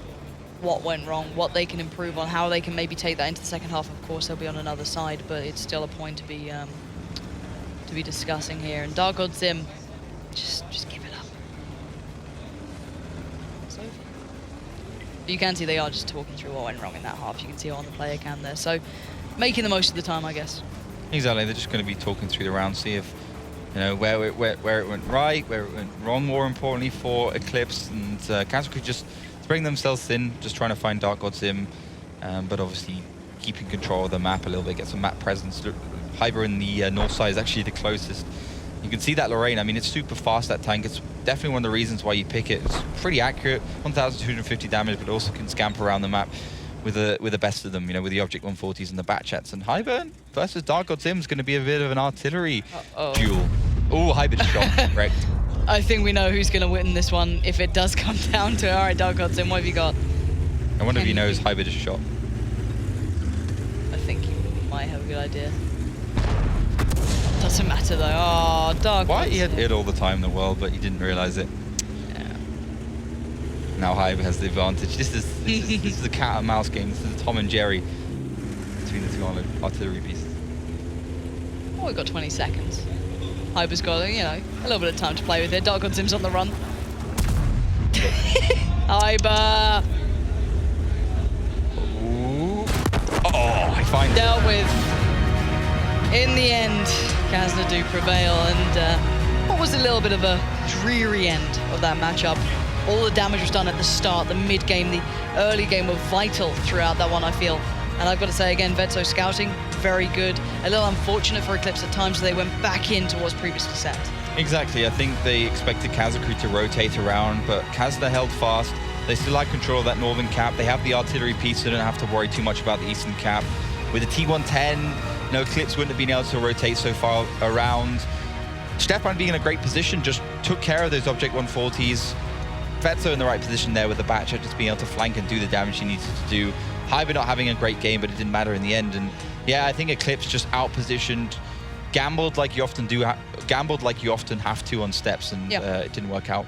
[SPEAKER 1] what went wrong, what they can improve on, how they can maybe take that into the second half. Of course, they'll be on another side, but it's still a point to be discussing here. And Dark Old Sim, just give it up. So you can see they are just talking through what went wrong in that half. You can see it on the player cam there. So making the most of the time, I guess.
[SPEAKER 2] Exactly. They're just going to be talking through the round, see if where it went right, where it went wrong, more importantly for Eclipse, and Kazna Kru just bring themselves in, just trying to find Dark God Sim, but obviously keeping control of the map a little bit, get some map presence. Hyber in the north side is actually the closest. You can see that Lorraine, I mean, it's super fast, that tank. It's definitely one of the reasons why you pick it. It's pretty accurate, 1,250 damage, but also can scamper around the map with the best of them, with the Object 140s and the Batchats. And Hyber versus Dark God Sim is going to be a bit of an artillery duel. Oh, Hyber just shot, wrecked.
[SPEAKER 1] I think we know who's going to win this one if it does come down to it. All right, Dark God Sim, what have you got?
[SPEAKER 2] I wonder if he knows Hyber just shot.
[SPEAKER 1] I think he might have a good idea. Doesn't matter though. Oh, Dark God Sim.
[SPEAKER 2] Why he had it all the time in the world, but he didn't realize it.
[SPEAKER 1] Yeah.
[SPEAKER 2] Now Hyber has the advantage. This is a cat and mouse game. This is a Tom and Jerry between the two artillery pieces.
[SPEAKER 1] Oh, we've got 20 seconds. Hyber's got, a little bit of time to play with it. Dark God Sim's on the run. Hyber!
[SPEAKER 2] Ooh. Oh, I find
[SPEAKER 1] dealt with. In the end, Kazna do prevail, and what was a little bit of a dreary end of that matchup. All the damage was done at the start, the mid-game, the early game were vital throughout that one, I feel. And I've got to say again, Vetso scouting, very good. A little unfortunate for Eclipse at times, so they went back into what was previously set.
[SPEAKER 2] Exactly, I think they expected Kazna Kru to rotate around, but Kazna held fast. They still had control of that northern cap. They have the artillery piece, so they don't have to worry too much about the eastern cap. With the T110, Eclipse wouldn't have been able to rotate so far around. Stefan being in a great position just took care of those Object 140s. Vetso in the right position there with the Batchat, just being able to flank and do the damage he needed to do. Hyber not having a great game, but it didn't matter in the end. And yeah, I think Eclipse just outpositioned, gambled like you often do, gambled like you often have to on steps, and it didn't work out.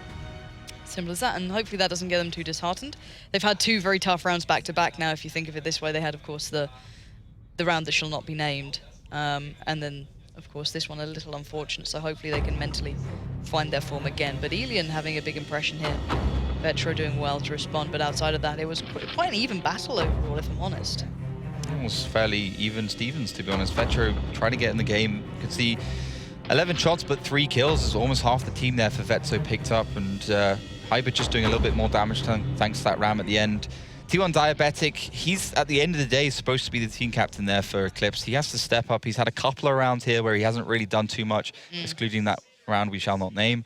[SPEAKER 1] Simple as that, and hopefully that doesn't get them too disheartened. They've had 2 very tough rounds back to back now, if you think of it this way. They had, of course, the round that shall not be named, and then Of course, this one a little unfortunate, so hopefully they can mentally find their form again. But Elian having a big impression here. Vetro doing well to respond, but outside of that, it was quite an even battle overall, if I'm honest.
[SPEAKER 2] It was fairly even Stevens, to be honest. Vetro trying to get in the game. You could see 11 shots, but 3 kills. It's almost half the team there for Vetso picked up, and Hyber just doing a little bit more damage thanks to that ram at the end. T1 Diabetic, he's at the end of the day supposed to be the team captain there for Eclipse. He has to step up. He's had a couple of rounds here where he hasn't really done too much, excluding that round we shall not name.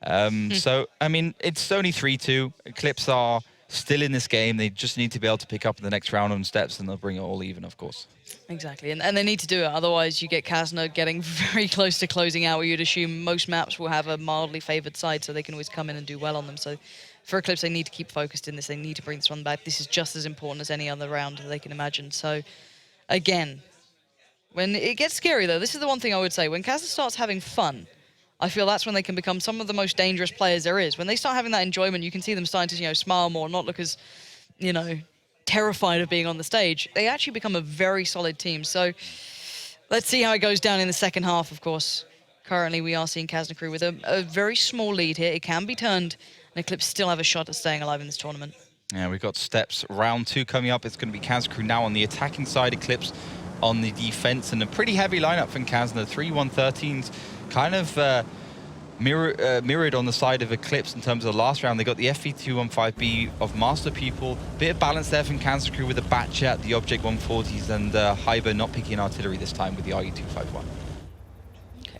[SPEAKER 2] So, I mean, it's only 3-2. Eclipse are still in this game. They just need to be able to pick up in the next round on steps, and they'll bring it all even, of course.
[SPEAKER 1] Exactly, and they need to do it. Otherwise, you get Kazna getting very close to closing out, where you'd assume most maps will have a mildly favored side, so they can always come in and do well on them. So for Eclipse, they need to keep focused in this. They need to bring this one back. This is just as important as any other round that they can imagine. So again, when it gets scary, though, this is the one thing I would say. When Kazna starts having fun, I feel that's when they can become some of the most dangerous players there is. When they start having that enjoyment, you can see them starting to, smile more, not look as, terrified of being on the stage. They actually become a very solid team. So let's see how it goes down in the second half, of course. Currently, we are seeing Kazna Kru with a very small lead here. It can be turned, and Eclipse still have a shot at staying alive in this tournament.
[SPEAKER 2] Yeah, we've got steps. Round 2 coming up. It's going to be Kazna Kru now on the attacking side, Eclipse on the defense, and a pretty heavy lineup from Kazna. 3-1-13s, kind of mirrored on the side of Eclipse in terms of the last round. They got the FV215B of Master People. Bit of balance there from Kazna Kru with the Batchat, the Object 140s, and Hyber not picking artillery this time with the RU251.
[SPEAKER 1] Okay.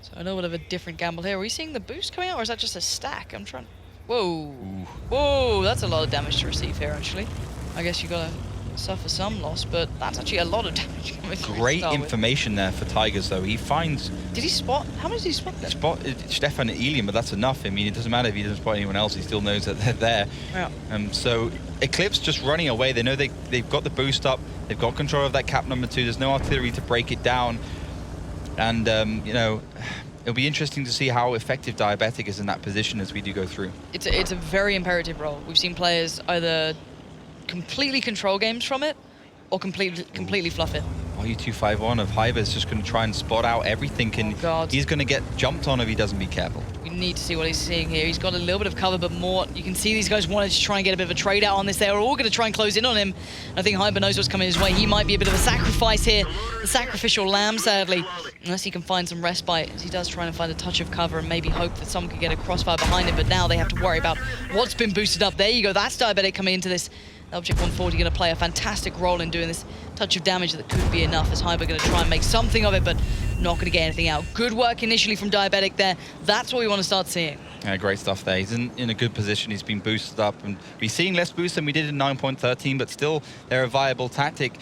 [SPEAKER 1] So a little bit of a different gamble here. Are we seeing the boost coming out, or is that just a stack? I'm trying... Whoa. Ooh. Whoa, that's a lot of damage to receive here, actually. I guess you got to suffer some loss, but that's actually a lot of damage coming through.
[SPEAKER 2] Great information there for Tigers, though. He finds...
[SPEAKER 1] Did he spot? How many did he spot there?
[SPEAKER 2] Spotted Stefan and Elian, but that's enough. I mean, it doesn't matter if he doesn't spot anyone else. He still knows that they're there.
[SPEAKER 1] Yeah.
[SPEAKER 2] So Eclipse just running away. They know they've got the boost up. They've got control of that cap number 2. There's no artillery to break it down. And, it'll be interesting to see how effective Diabetic is in that position as we do go through.
[SPEAKER 1] It's a very imperative role. We've seen players either completely control games from it or completely fluff it.
[SPEAKER 2] RU251 of Hyber is just going to try and spot out everything, and he's going to get jumped on if he doesn't be careful.
[SPEAKER 1] We need to see what he's seeing here. He's got a little bit of cover, but more, you can see these guys wanted to try and get a bit of a trade out on this. They're all going to try and close in on him. I think Hyber knows what's coming his way. He might be a bit of a sacrifice here. The sacrificial lamb, sadly, unless he can find some respite, as he does try and find a touch of cover and maybe hope that someone can get a crossfire behind him. But now they have to worry about what's been boosted up. There you go. That's Diabetic coming into this. Object 140 going to play a fantastic role in doing this touch of damage that could be enough, as Hyber going to try and make something of it, but not going to get anything out. Good work initially from Diabetic there. That's what we want to start seeing. Yeah,
[SPEAKER 2] great stuff there. He's in a good position. He's been boosted up, and we're seeing less boost than we did in 9.13, but still they're a viable tactic.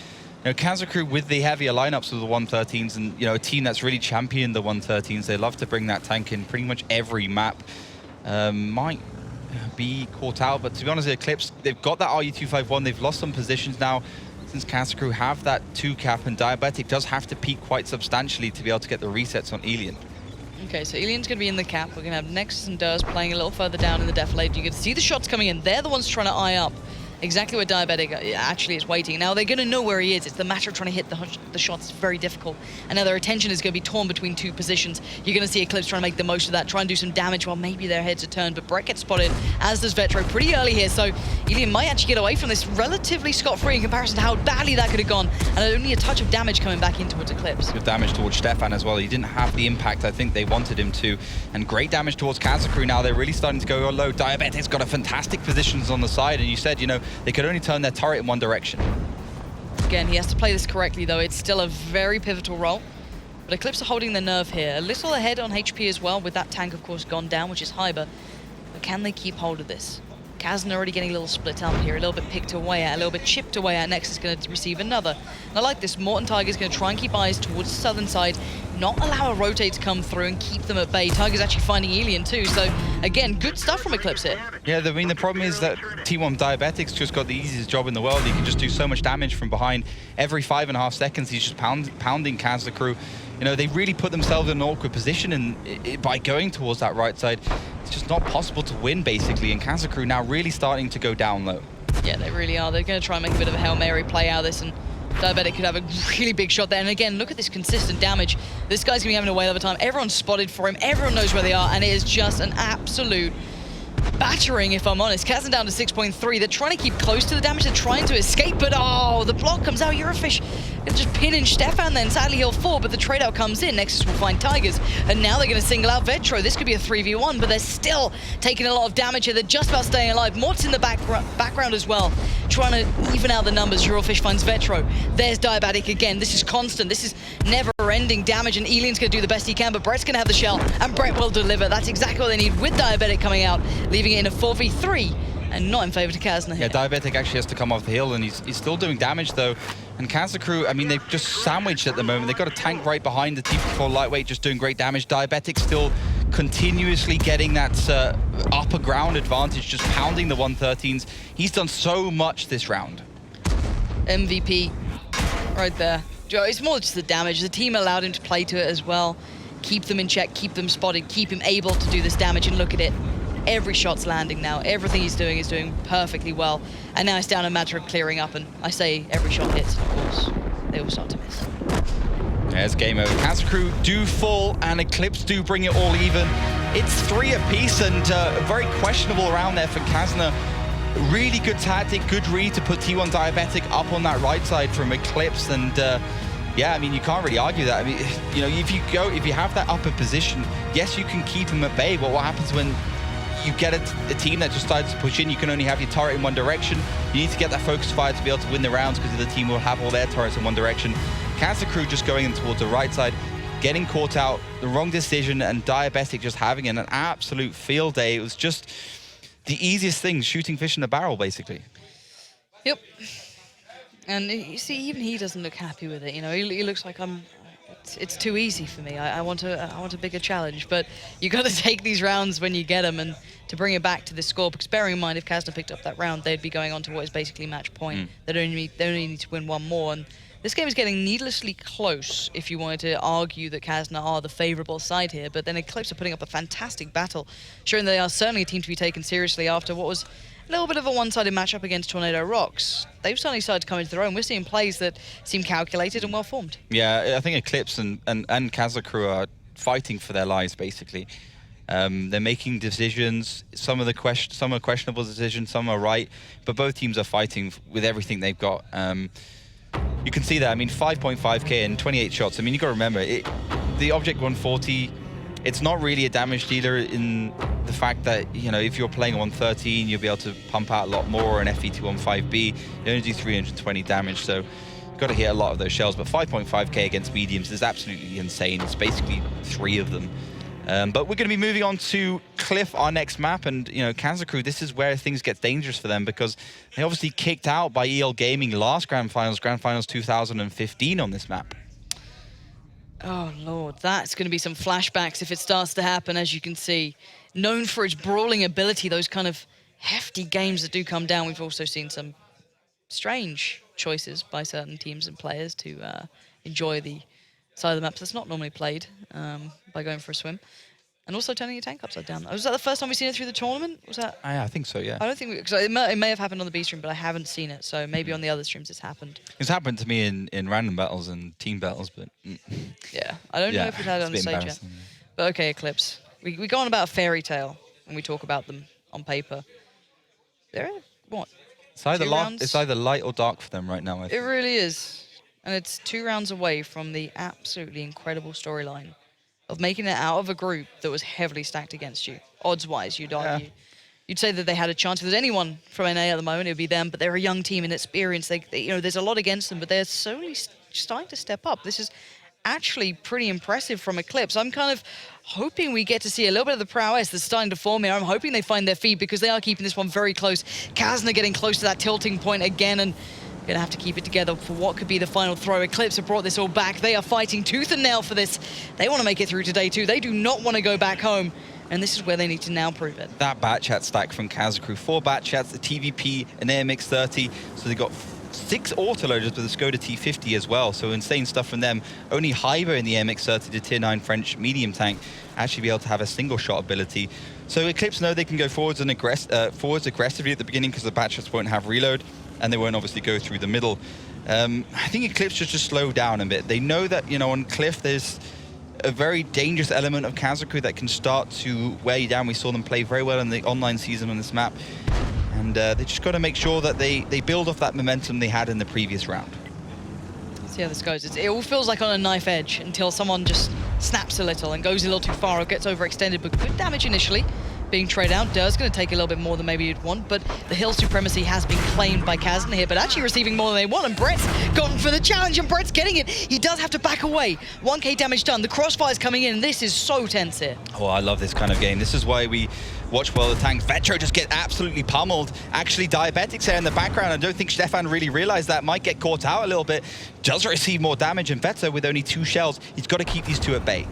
[SPEAKER 2] Kazna Kru with the heavier lineups of the 113s, and a team that's really championed the 113s. They love to bring that tank in pretty much every map. Might be caught out, but to be honest, Eclipse, they've got that RU251. They've lost some positions now since Kazna Kru have that 2 cap, and Diabetic does have to peak quite substantially to be able to get the resets on Elian.
[SPEAKER 1] Okay, so Elian's going to be in the cap. We're going to have Nexus and Durs playing a little further down in the defilade. You can see the shots coming in. They're the ones trying to eye up exactly where Diabetic actually is waiting. Now, they're going to know where he is. It's the matter of trying to hit the shots. It's very difficult. And now their attention is going to be torn between 2 positions. You're going to see Eclipse trying to make the most of that, try and do some damage while maybe their heads are turned. But Brett gets spotted, as does Vetro, pretty early here. So Elian might actually get away from this relatively scot-free in comparison to how badly that could have gone. And only a touch of damage coming back in towards Eclipse.
[SPEAKER 2] Good damage towards Stefan as well. He didn't have the impact I think they wanted him to. And great damage towards Kazna Kru now. They're really starting to go low. Diabetic's got a fantastic positions on the side. And you said, they could only turn their turret in one direction.
[SPEAKER 1] Again, he has to play this correctly, though. It's still a very pivotal role. But Eclipse are holding their nerve here. A little ahead on HP as well, with that tank, of course, gone down, which is Hyber. But can they keep hold of this? Kazna already getting a little split up here, a little bit picked away at, a little bit chipped away at. Nexus is going to receive another. And I like this. Morton Tiger's going to try and keep eyes towards the southern side, not allow a rotate to come through and keep them at bay. Tiger's actually finding Elian too, so again, good stuff from Eclipse here.
[SPEAKER 2] Yeah, I mean, the problem is that T1 Diabetic's just got the easiest job in the world. He can just do so much damage from behind. Every 5.5 seconds, he's just pounding Kazna Kru. They really put themselves in an awkward position, and by going towards that right side, it's just not possible to win, basically. And Kazna Kru now really starting to go down low.
[SPEAKER 1] Yeah, they really are. They're going to try and make a bit of a Hail Mary play out of this, and Diabetic could have a really big shot there. And again, look at this consistent damage. This guy's going to be having a whale of a time. Everyone's spotted for him. Everyone knows where they are. And it is just an absolute battering, if I'm honest. Kazna down to 6.3. They're trying to keep close to the damage. They're trying to escape, but oh, the block comes out. Eurofish will just pin Stefan then. Sadly, he'll fall, but the trade-out comes in. Nexus will find Tigers, and now they're going to single out Vetro. This could be a 3v1, but they're still taking a lot of damage here. They're just about staying alive. Mort's in the background as well, trying to even out the numbers. Eurofish finds Vetro. There's Diabetic again. This is constant. This is never-ending damage, and Elian's going to do the best he can, but Brett's going to have the shell, and Brett will deliver. That's exactly what they need with Diabetic coming out, leaving it in a 4v3, and not in favor to Kazna here.
[SPEAKER 2] Yeah, Diabetic actually has to come off the hill, and he's still doing damage, though. And Kazna Kru, I mean, they've just sandwiched at the moment. They've got a tank right behind the T4 lightweight, just doing great damage. Diabetic still continuously getting that upper ground advantage, just pounding the 113s. He's done so much this round.
[SPEAKER 1] MVP right there. It's more just the damage. The team allowed him to play to it as well. Keep them in check, keep them spotted, keep him able to do this damage, and look at it. Every shot's landing now. Everything he's doing is doing perfectly well. And now it's down a matter of clearing up, and I say every shot hits, of course. They all start to miss.
[SPEAKER 2] There's game over. Kazna Kru do fall, and Eclipse do bring it all even. It's 3 apiece, and very questionable around there for Kazna. Really good tactic, good read to put T1 Diabetic up on that right side from Eclipse, and yeah, I mean, you can't really argue that. I mean, you know, if you have that upper position, yes, you can keep him at bay, but what happens when you get a team that just decides to push in? You can only have your turret in one direction. You need to get that focus fire to be able to win the rounds, because the team will have all their turrets in one direction. Kazna Kru just going in towards the right side, getting caught out, the wrong decision, and Diabetic just having an absolute field day. It was just the easiest thing, shooting fish in a barrel, basically.
[SPEAKER 1] Yep. And you see, even he doesn't look happy with it. You know, he looks like it's too easy for me. I want a bigger challenge. But you got to take these rounds when you get them, and to bring it back to this score. Because bearing in mind, if Kazna picked up that round, they'd be going on to what is basically match point. They only need to win one more. And this game is getting needlessly close if you wanted to argue that Kazna are the favourable side here. But then Eclipse are putting up a fantastic battle, showing they are certainly a team to be taken seriously after what was a little bit of a one-sided matchup against Tornado Rocks. They've certainly started to come into their own. We're seeing plays that seem calculated and well-formed. Yeah,
[SPEAKER 2] I think Eclipse and Kazna Kru are fighting for their lives, basically. They're making decisions. Some are questionable decisions, some are right, but both teams are fighting with everything they've got. You can see that. I mean, 5.5k and 28 shots. I mean, you got to remember, the Object 140, it's not really a damage dealer in the fact that, you know, if you're playing 113, you'll be able to pump out a lot more, and FE215B, you only do 320 damage, so you've got to hit a lot of those shells. But 5.5k against mediums is absolutely insane. It's basically 3 of them. But we're going to be moving on to Cliff, our next map, and, you know, Kazna Kru, this is where things get dangerous for them, because they obviously kicked out by EL Gaming last Grand Finals 2015 on this map.
[SPEAKER 1] Oh, Lord, that's going to be some flashbacks if it starts to happen, as you can see. Known for its brawling ability, those kind of hefty games that do come down. We've also seen some strange choices by certain teams and players to enjoy the side of the maps that's not normally played by going for a swim. And also turning your tank upside down. Was that the first time we've seen it through the tournament? Was that?
[SPEAKER 2] I think so, yeah.
[SPEAKER 1] I don't think, because it may have happened on the B stream, but I haven't seen it. So maybe on the other streams it's happened.
[SPEAKER 2] It's happened to me in random battles and team battles, but...
[SPEAKER 1] Yeah, I don't know if we've had it on the stage yet. But okay, Eclipse. We go on about fairy tale when we talk about them on paper. They're, what,
[SPEAKER 2] it's either light or dark for them right now, I think.
[SPEAKER 1] It really is. And it's 2 rounds away from the absolutely incredible storyline of making it out of a group that was heavily stacked against you. Odds-wise, you'd argue. You'd say that they had a chance. If there's anyone from NA at the moment, it would be them, but they're a young team in experience. They you know, there's a lot against them, but they're slowly starting to step up. This is actually pretty impressive from Eclipse. I'm kind of hoping we get to see a little bit of the prowess that's starting to form here. I'm hoping they find their feet, because they are keeping this one very close. Kazna getting close to that tilting point again, and gonna have to keep it together for what could be the final throw. Eclipse have brought this all back. They are fighting tooth and nail for this. They want to make it through today too. They do not want to go back home, and this is where they need to now prove it.
[SPEAKER 2] That bat chat stack from Kazna Kru, 4 bat chats, a TVP, an AMX30, so they got 6 autoloaders with a Skoda T50 as well, so insane stuff from them. Only Hyber in the AMX30, the tier 9 French medium tank, actually be able to have a single shot ability. So Eclipse know they can go forwards and aggressively at the beginning, because the bat shots won't have reload. and they won't obviously go through the middle. I think Eclipse should just slow down a bit. They know that, you know, on Cliff there's a very dangerous element of Kazna Kru that can start to wear you down. We saw them play very well in the online season on this map. And they just got to make sure that they build off that momentum they had in the previous round.
[SPEAKER 1] See how this goes. It all feels like on a knife edge until someone just snaps a little and goes a little too far or gets overextended, but good damage initially. Being traded out, Dur's going to take a little bit more than maybe you'd want, but the hill supremacy has been claimed by Kazna here, but actually receiving more than they want, and Brett's gone for the challenge, and Brett's getting it. He does have to back away. 1k damage done. The crossfire's coming in. This is so tense here.
[SPEAKER 2] Oh, I love this kind of game. This is why we watch well the tanks. Vetro just get absolutely pummeled. Actually, Diabetics there in the background. I don't think Stefan really realized that. Might get caught out a little bit. Does receive more damage, and Vetro with only 2 shells. He's got to keep these 2 at bay.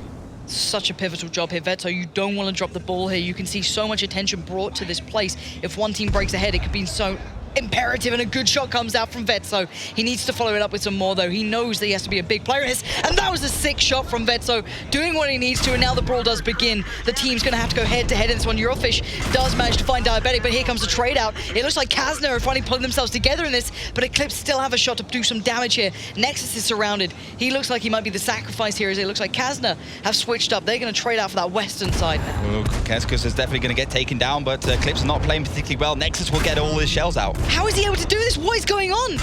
[SPEAKER 1] Such a pivotal job here, Vetso. You don't want to drop the ball here. You can see so much attention brought to this place. If one team breaks ahead, it could be so imperative, and a good shot comes out from Vetso. He needs to follow it up with some more, though. He knows that he has to be a big player in this, and that was a sick shot from Vetso, doing what he needs to, and now the brawl does begin. The team's going to have to go head-to-head in this one. Eurofish does manage to find Diabetic, but here comes the trade out. It looks like Kazna are finally pulling themselves together in this, but Eclipse still have a shot to do some damage here. Nexus is surrounded. He looks like he might be the sacrifice here, as it looks like Kazna have switched up. They're going to trade out for that western side now.
[SPEAKER 2] Keskus is definitely going to get taken down, but Eclipse is not playing particularly well. Nexus will get all his shells out.
[SPEAKER 1] How is he able to do this? What is going on?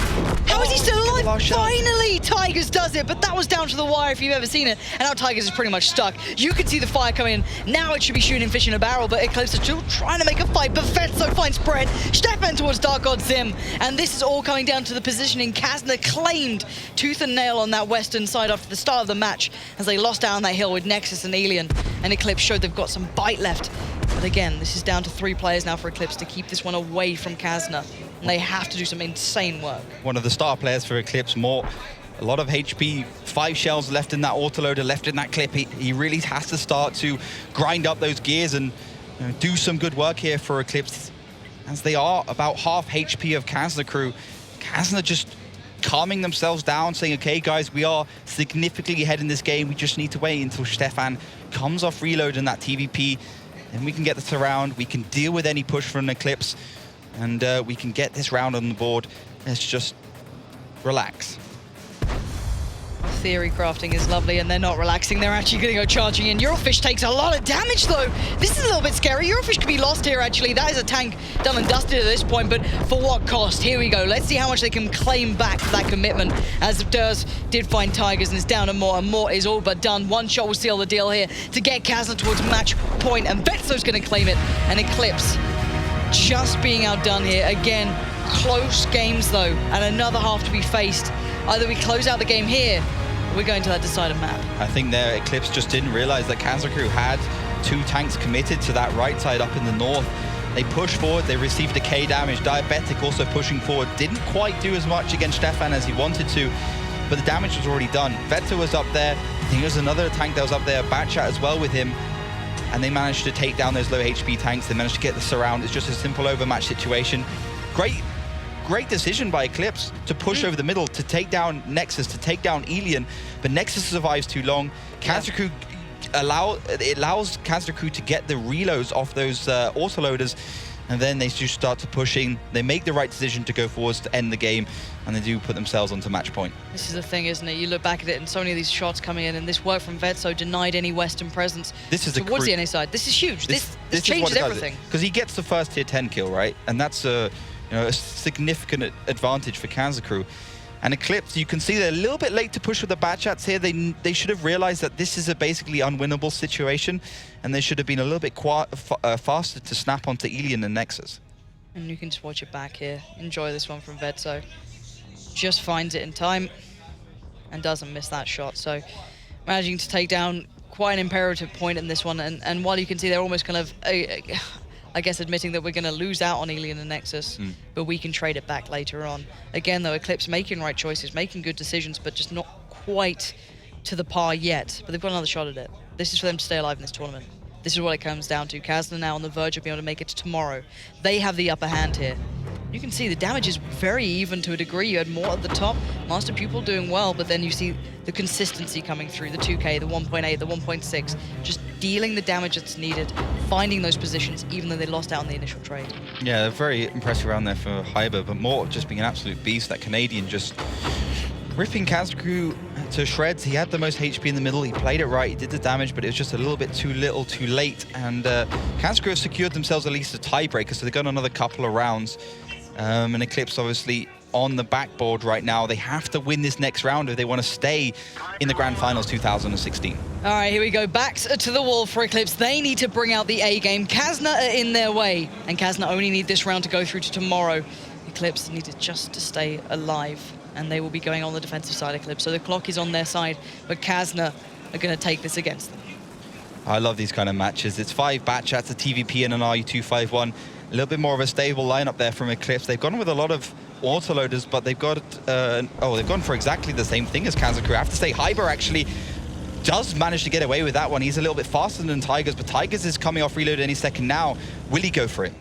[SPEAKER 1] How is he still alive? Finally, Tigers does it, but that was down to the wire if you've ever seen it. And now Tigers is pretty much stuck. You can see the fire coming in. Now it should be shooting fish in a barrel, but Eclipse is still trying to make a fight. But Vetso finds spread. Stefan towards Dark God Zim. And this is all coming down to the positioning. Kazna claimed tooth and nail on that western side after the start of the match as they lost down that hill with Nexus and Elian. And Eclipse showed they've got some bite left. But again, this is down to 3 players now for Eclipse to keep this one away from Kazna. And they have to do some insane work.
[SPEAKER 2] One of the star players for Eclipse, a lot of HP, 5 shells left in that autoloader, left in that clip. He really has to start to grind up those gears and do some good work here for Eclipse, as they are about half HP of Kazna Kru. Kazna just calming themselves down, saying, okay, guys, we are significantly ahead in this game. We just need to wait until Stefan comes off reload in that TVP, and we can get this around. We can deal with any push from Eclipse, and we can get this round on the board. Let's just relax.
[SPEAKER 1] Theory crafting is lovely, and they're not relaxing. They're actually going to go charging in. Eurofish takes a lot of damage, though. This is a little bit scary. Eurofish could be lost here, actually. That is a tank done and dusted at this point, but for what cost? Here we go. Let's see how much they can claim back for that commitment, as Durs did find Tigers and is down to Mort, and Mort is all but done. One shot will seal the deal here to get Kazna towards match point, and Vetso's going to claim it, and Eclipse just being outdone here. Again, close games, though, and another half to be faced. Either we close out the game here, we're going to that decided map.
[SPEAKER 2] I think their Eclipse just didn't realize that Kazna Kru had 2 tanks committed to that right side up in the north. They pushed forward, they received a K damage. Diabetic also pushing forward. Didn't quite do as much against Stefan as he wanted to, but the damage was already done. Vetto was up there. I think there's another tank that was up there, Batchat as well with him. And they managed to take down those low HP tanks. They managed to get the surround. It's just a simple overmatch situation. Great decision by Eclipse to push over the middle, to take down Nexus, to take down Elian, but Nexus survives too long. Kazna Kru allows Kazna Kru to get the reloads off those autoloaders, and then they just start to pushing. They make the right decision to go forwards to end the game, and they do put themselves onto match point.
[SPEAKER 1] This is the thing, isn't it? You look back at it, and so many of these shots coming in, and this work from Vetso denied any Western presence towards the NA side. This is huge. This changes everything.
[SPEAKER 2] Because he gets the first tier 10 kill, right? And that's a significant advantage for Kazna Kru. And Eclipse, you can see they're a little bit late to push with the Batchats here. They should have realized that this is a basically unwinnable situation, and they should have been a little bit faster to snap onto Elian and Nexus.
[SPEAKER 1] And you can just watch it back here. Enjoy this one from Vetso. Just finds it in time and doesn't miss that shot. So managing to take down quite an imperative point in this one. And while you can see they're almost kind of, I guess, admitting that we're going to lose out on Elian and Nexus, but we can trade it back later on. Again, though, Eclipse making right choices, making good decisions, but just not quite to the par yet. But they've got another shot at it. This is for them to stay alive in this tournament. This is what it comes down to. Kazna now on the verge of being able to make it to tomorrow. They have the upper hand here. You can see the damage is very even to a degree. You had more at the top, Master Pupil doing well, but then you see the consistency coming through, the 2K, the 1.8, the 1.6, just dealing the damage that's needed, finding those positions, even though they lost out on the initial trade.
[SPEAKER 2] Yeah, very impressive round there for Hyber, but Mort just being an absolute beast. That Canadian just ripping Kazna Kru to shreds. He had the most HP in the middle. He played it right. He did the damage, but it was just a little bit too little, too late. And Kazna Kru have secured themselves at least a tiebreaker, so they've got another couple of rounds. And Eclipse obviously on the backboard right now. They have to win this next round if they want to stay in the Grand Finals 2016.
[SPEAKER 1] All right, here we go. Backs to the wall for Eclipse. They need to bring out the A game. Kazna are in their way, and Kazna only need this round to go through to tomorrow. Eclipse needed just to stay alive, and they will be going on the defensive side, Eclipse. So the clock is on their side, but Kazna are going to take this against them.
[SPEAKER 2] I love these kind of matches. It's 5 Batchats, a TVP and an RU251. A little bit more of a stable lineup there from Eclipse. They've gone with a lot of autoloaders, but they've got they've gone for exactly the same thing as Kazna Kru. I have to say, Hyber actually does manage to get away with that one. He's a little bit faster than Tigers, but Tigers is coming off reload any second now. Will he go for it?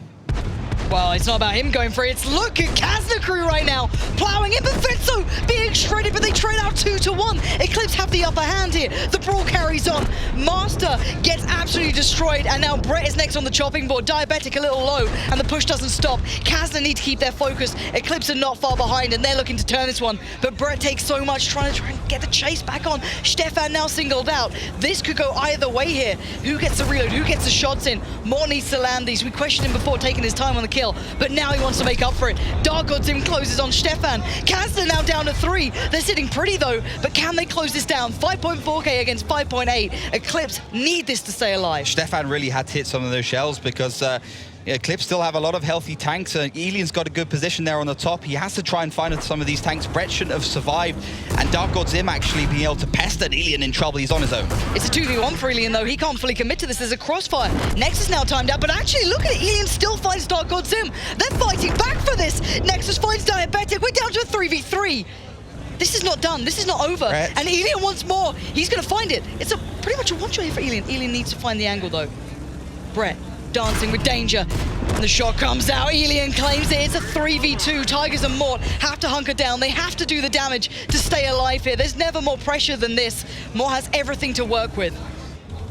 [SPEAKER 1] Well, it's not about him going for it. It's look at Kazna Kru right now, plowing in, but Fenzo being shredded, but they trade out 2-1. Eclipse have the upper hand here. The brawl carries on. Master gets absolutely destroyed, and now Brett is next on the chopping board. Diabetic a little low, and the push doesn't stop. Kazna need to keep their focus. Eclipse are not far behind, and they're looking to turn this one, but Brett takes so much trying to get the chase back on. Stefan now singled out. This could go either way here. Who gets the reload? Who gets the shots in? More needs to land these. We questioned him before taking his time on the kill, but now he wants to make up for it. Dark God's in closes on Stefan. Kazna now down to 3. They're sitting pretty though, but can they close this down? 5.4k against 5.8. Eclipse need this to stay alive.
[SPEAKER 2] Stefan really had to hit some of those shells because Eclipse still have a lot of healthy tanks. Elian's got a good position there on the top. He has to try and find some of these tanks. Brett shouldn't have survived. And Dark God Zim actually being able to pester Elian in trouble. He's on his own. It's
[SPEAKER 1] a 2v1 for Elian though. He can't fully commit to this. There's a crossfire. Nexus now timed out, but actually look at it. Elian still finds Dark God Zim. They're fighting back for this. Nexus finds Diabetic. We're down to a 3v3. This is not done. This is not over.
[SPEAKER 2] Brett.
[SPEAKER 1] And Elian wants more. He's going to find it. It's pretty much a one-shot here for Elian. Elian needs to find the angle though. Brett dancing with danger. And the shot comes out. Elian claims it. It's a 3v2. Tigers and Mort have to hunker down. They have to do the damage to stay alive here. There's never more pressure than this. Mort has everything to work with.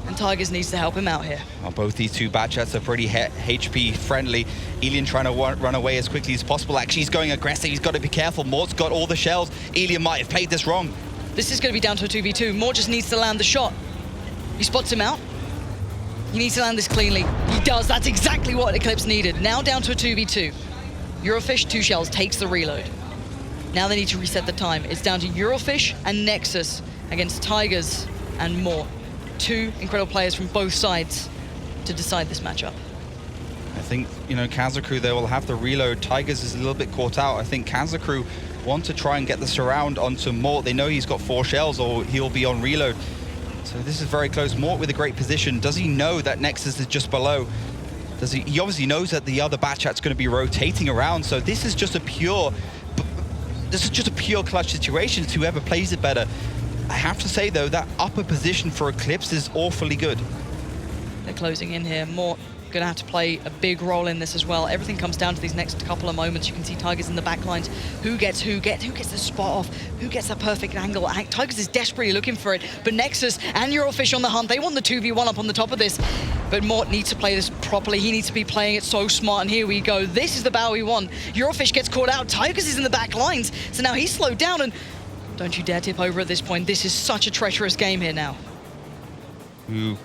[SPEAKER 1] And Tigers needs to help him out here.
[SPEAKER 2] Well, both these two Batchats are pretty HP friendly. Elian trying to run away as quickly as possible. Actually, he's going aggressive. He's got to be careful. Mort's got all the shells. Elian might have played this wrong.
[SPEAKER 1] This is going to be down to a 2v2. Mort just needs to land the shot. He spots him out. He needs to land this cleanly. He does. That's exactly what Eclipse needed. Now down to a 2v2. Eurofish, 2 shells, takes the reload. Now they need to reset the time. It's down to Eurofish and Nexus against Tigers and Mort. 2 incredible players from both sides to decide this matchup.
[SPEAKER 2] I think, Kazna Kru, they will have the reload. Tigers is a little bit caught out. I think Kazna Kru want to try and get the surround onto Mort. They know he's got 4 shells or he'll be on reload. So this is very close. Mort with a great position. Does he know that Nexus is just below? Does he? He obviously knows that the other Batchat's going to be rotating around. So this is just a pure clutch situation to whoever plays it better. I have to say though, that upper position for Eclipse is awfully good.
[SPEAKER 1] They're closing in here. Mort going to have to play a big role in this as well. Everything comes down to these next couple of moments. You can see Tigers in the back lines. Who gets the spot off? Who gets that perfect angle? Tigers is desperately looking for it, but Nexus and Eurofish on the hunt. They want the 2v1 up on the top of this, but Mort needs to play this properly. He needs to be playing it so smart, and here we go. This is the battle we want. Eurofish gets caught out. Tigers is in the back lines, so now he's slowed down, and don't you dare tip over at this point. This is such a treacherous game here now.
[SPEAKER 2] Ooh.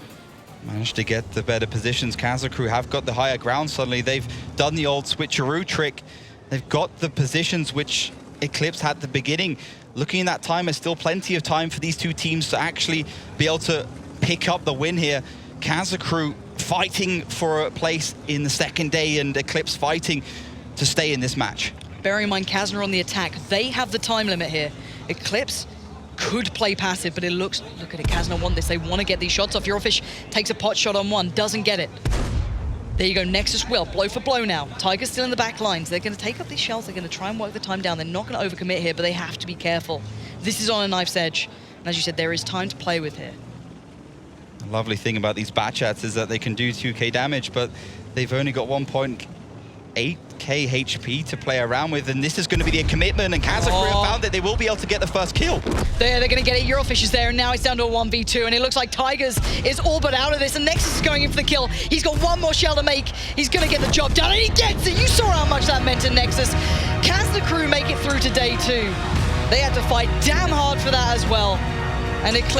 [SPEAKER 2] Managed to get the better positions. Kazna Kru have got the higher ground suddenly. They've done the old switcheroo trick. They've got the positions which Eclipse had at the beginning. Looking at that time, there's still plenty of time for these two teams to actually be able to pick up the win here. Kazna Kru fighting for a place in the second day and Eclipse fighting to stay in this match.
[SPEAKER 1] Bearing in mind Kazna on the attack, they have the time limit here. Eclipse could play passive, but it looks, look at it, Kazna won this. They want to get these shots off. Eurofish takes a pot shot on one, doesn't get it. There you go, Nexus will, blow for blow now. Tiger's still in the back lines. They're going to take up these shells. They're going to try and work the time down. They're not going to overcommit here, but they have to be careful. This is on a knife's edge. And as you said, there is time to play with here.
[SPEAKER 2] The lovely thing about these Batchats is that they can do 2k damage, but they've only got 1 point 8k HP to play around with, and this is going to be the commitment, and Kazna Kru have found that they will be able to get the first kill.
[SPEAKER 1] They're going to get it. Eurofish is there, and now it's down to a 1v2, and it looks like Tigers is all but out of this, and Nexus is going in for the kill. He's got one more shell to make. He's going to get the job done, and he gets it. You saw how much that meant to Nexus. Kazna Kru make it through to day 2. They had to fight damn hard for that as well. And Eclipse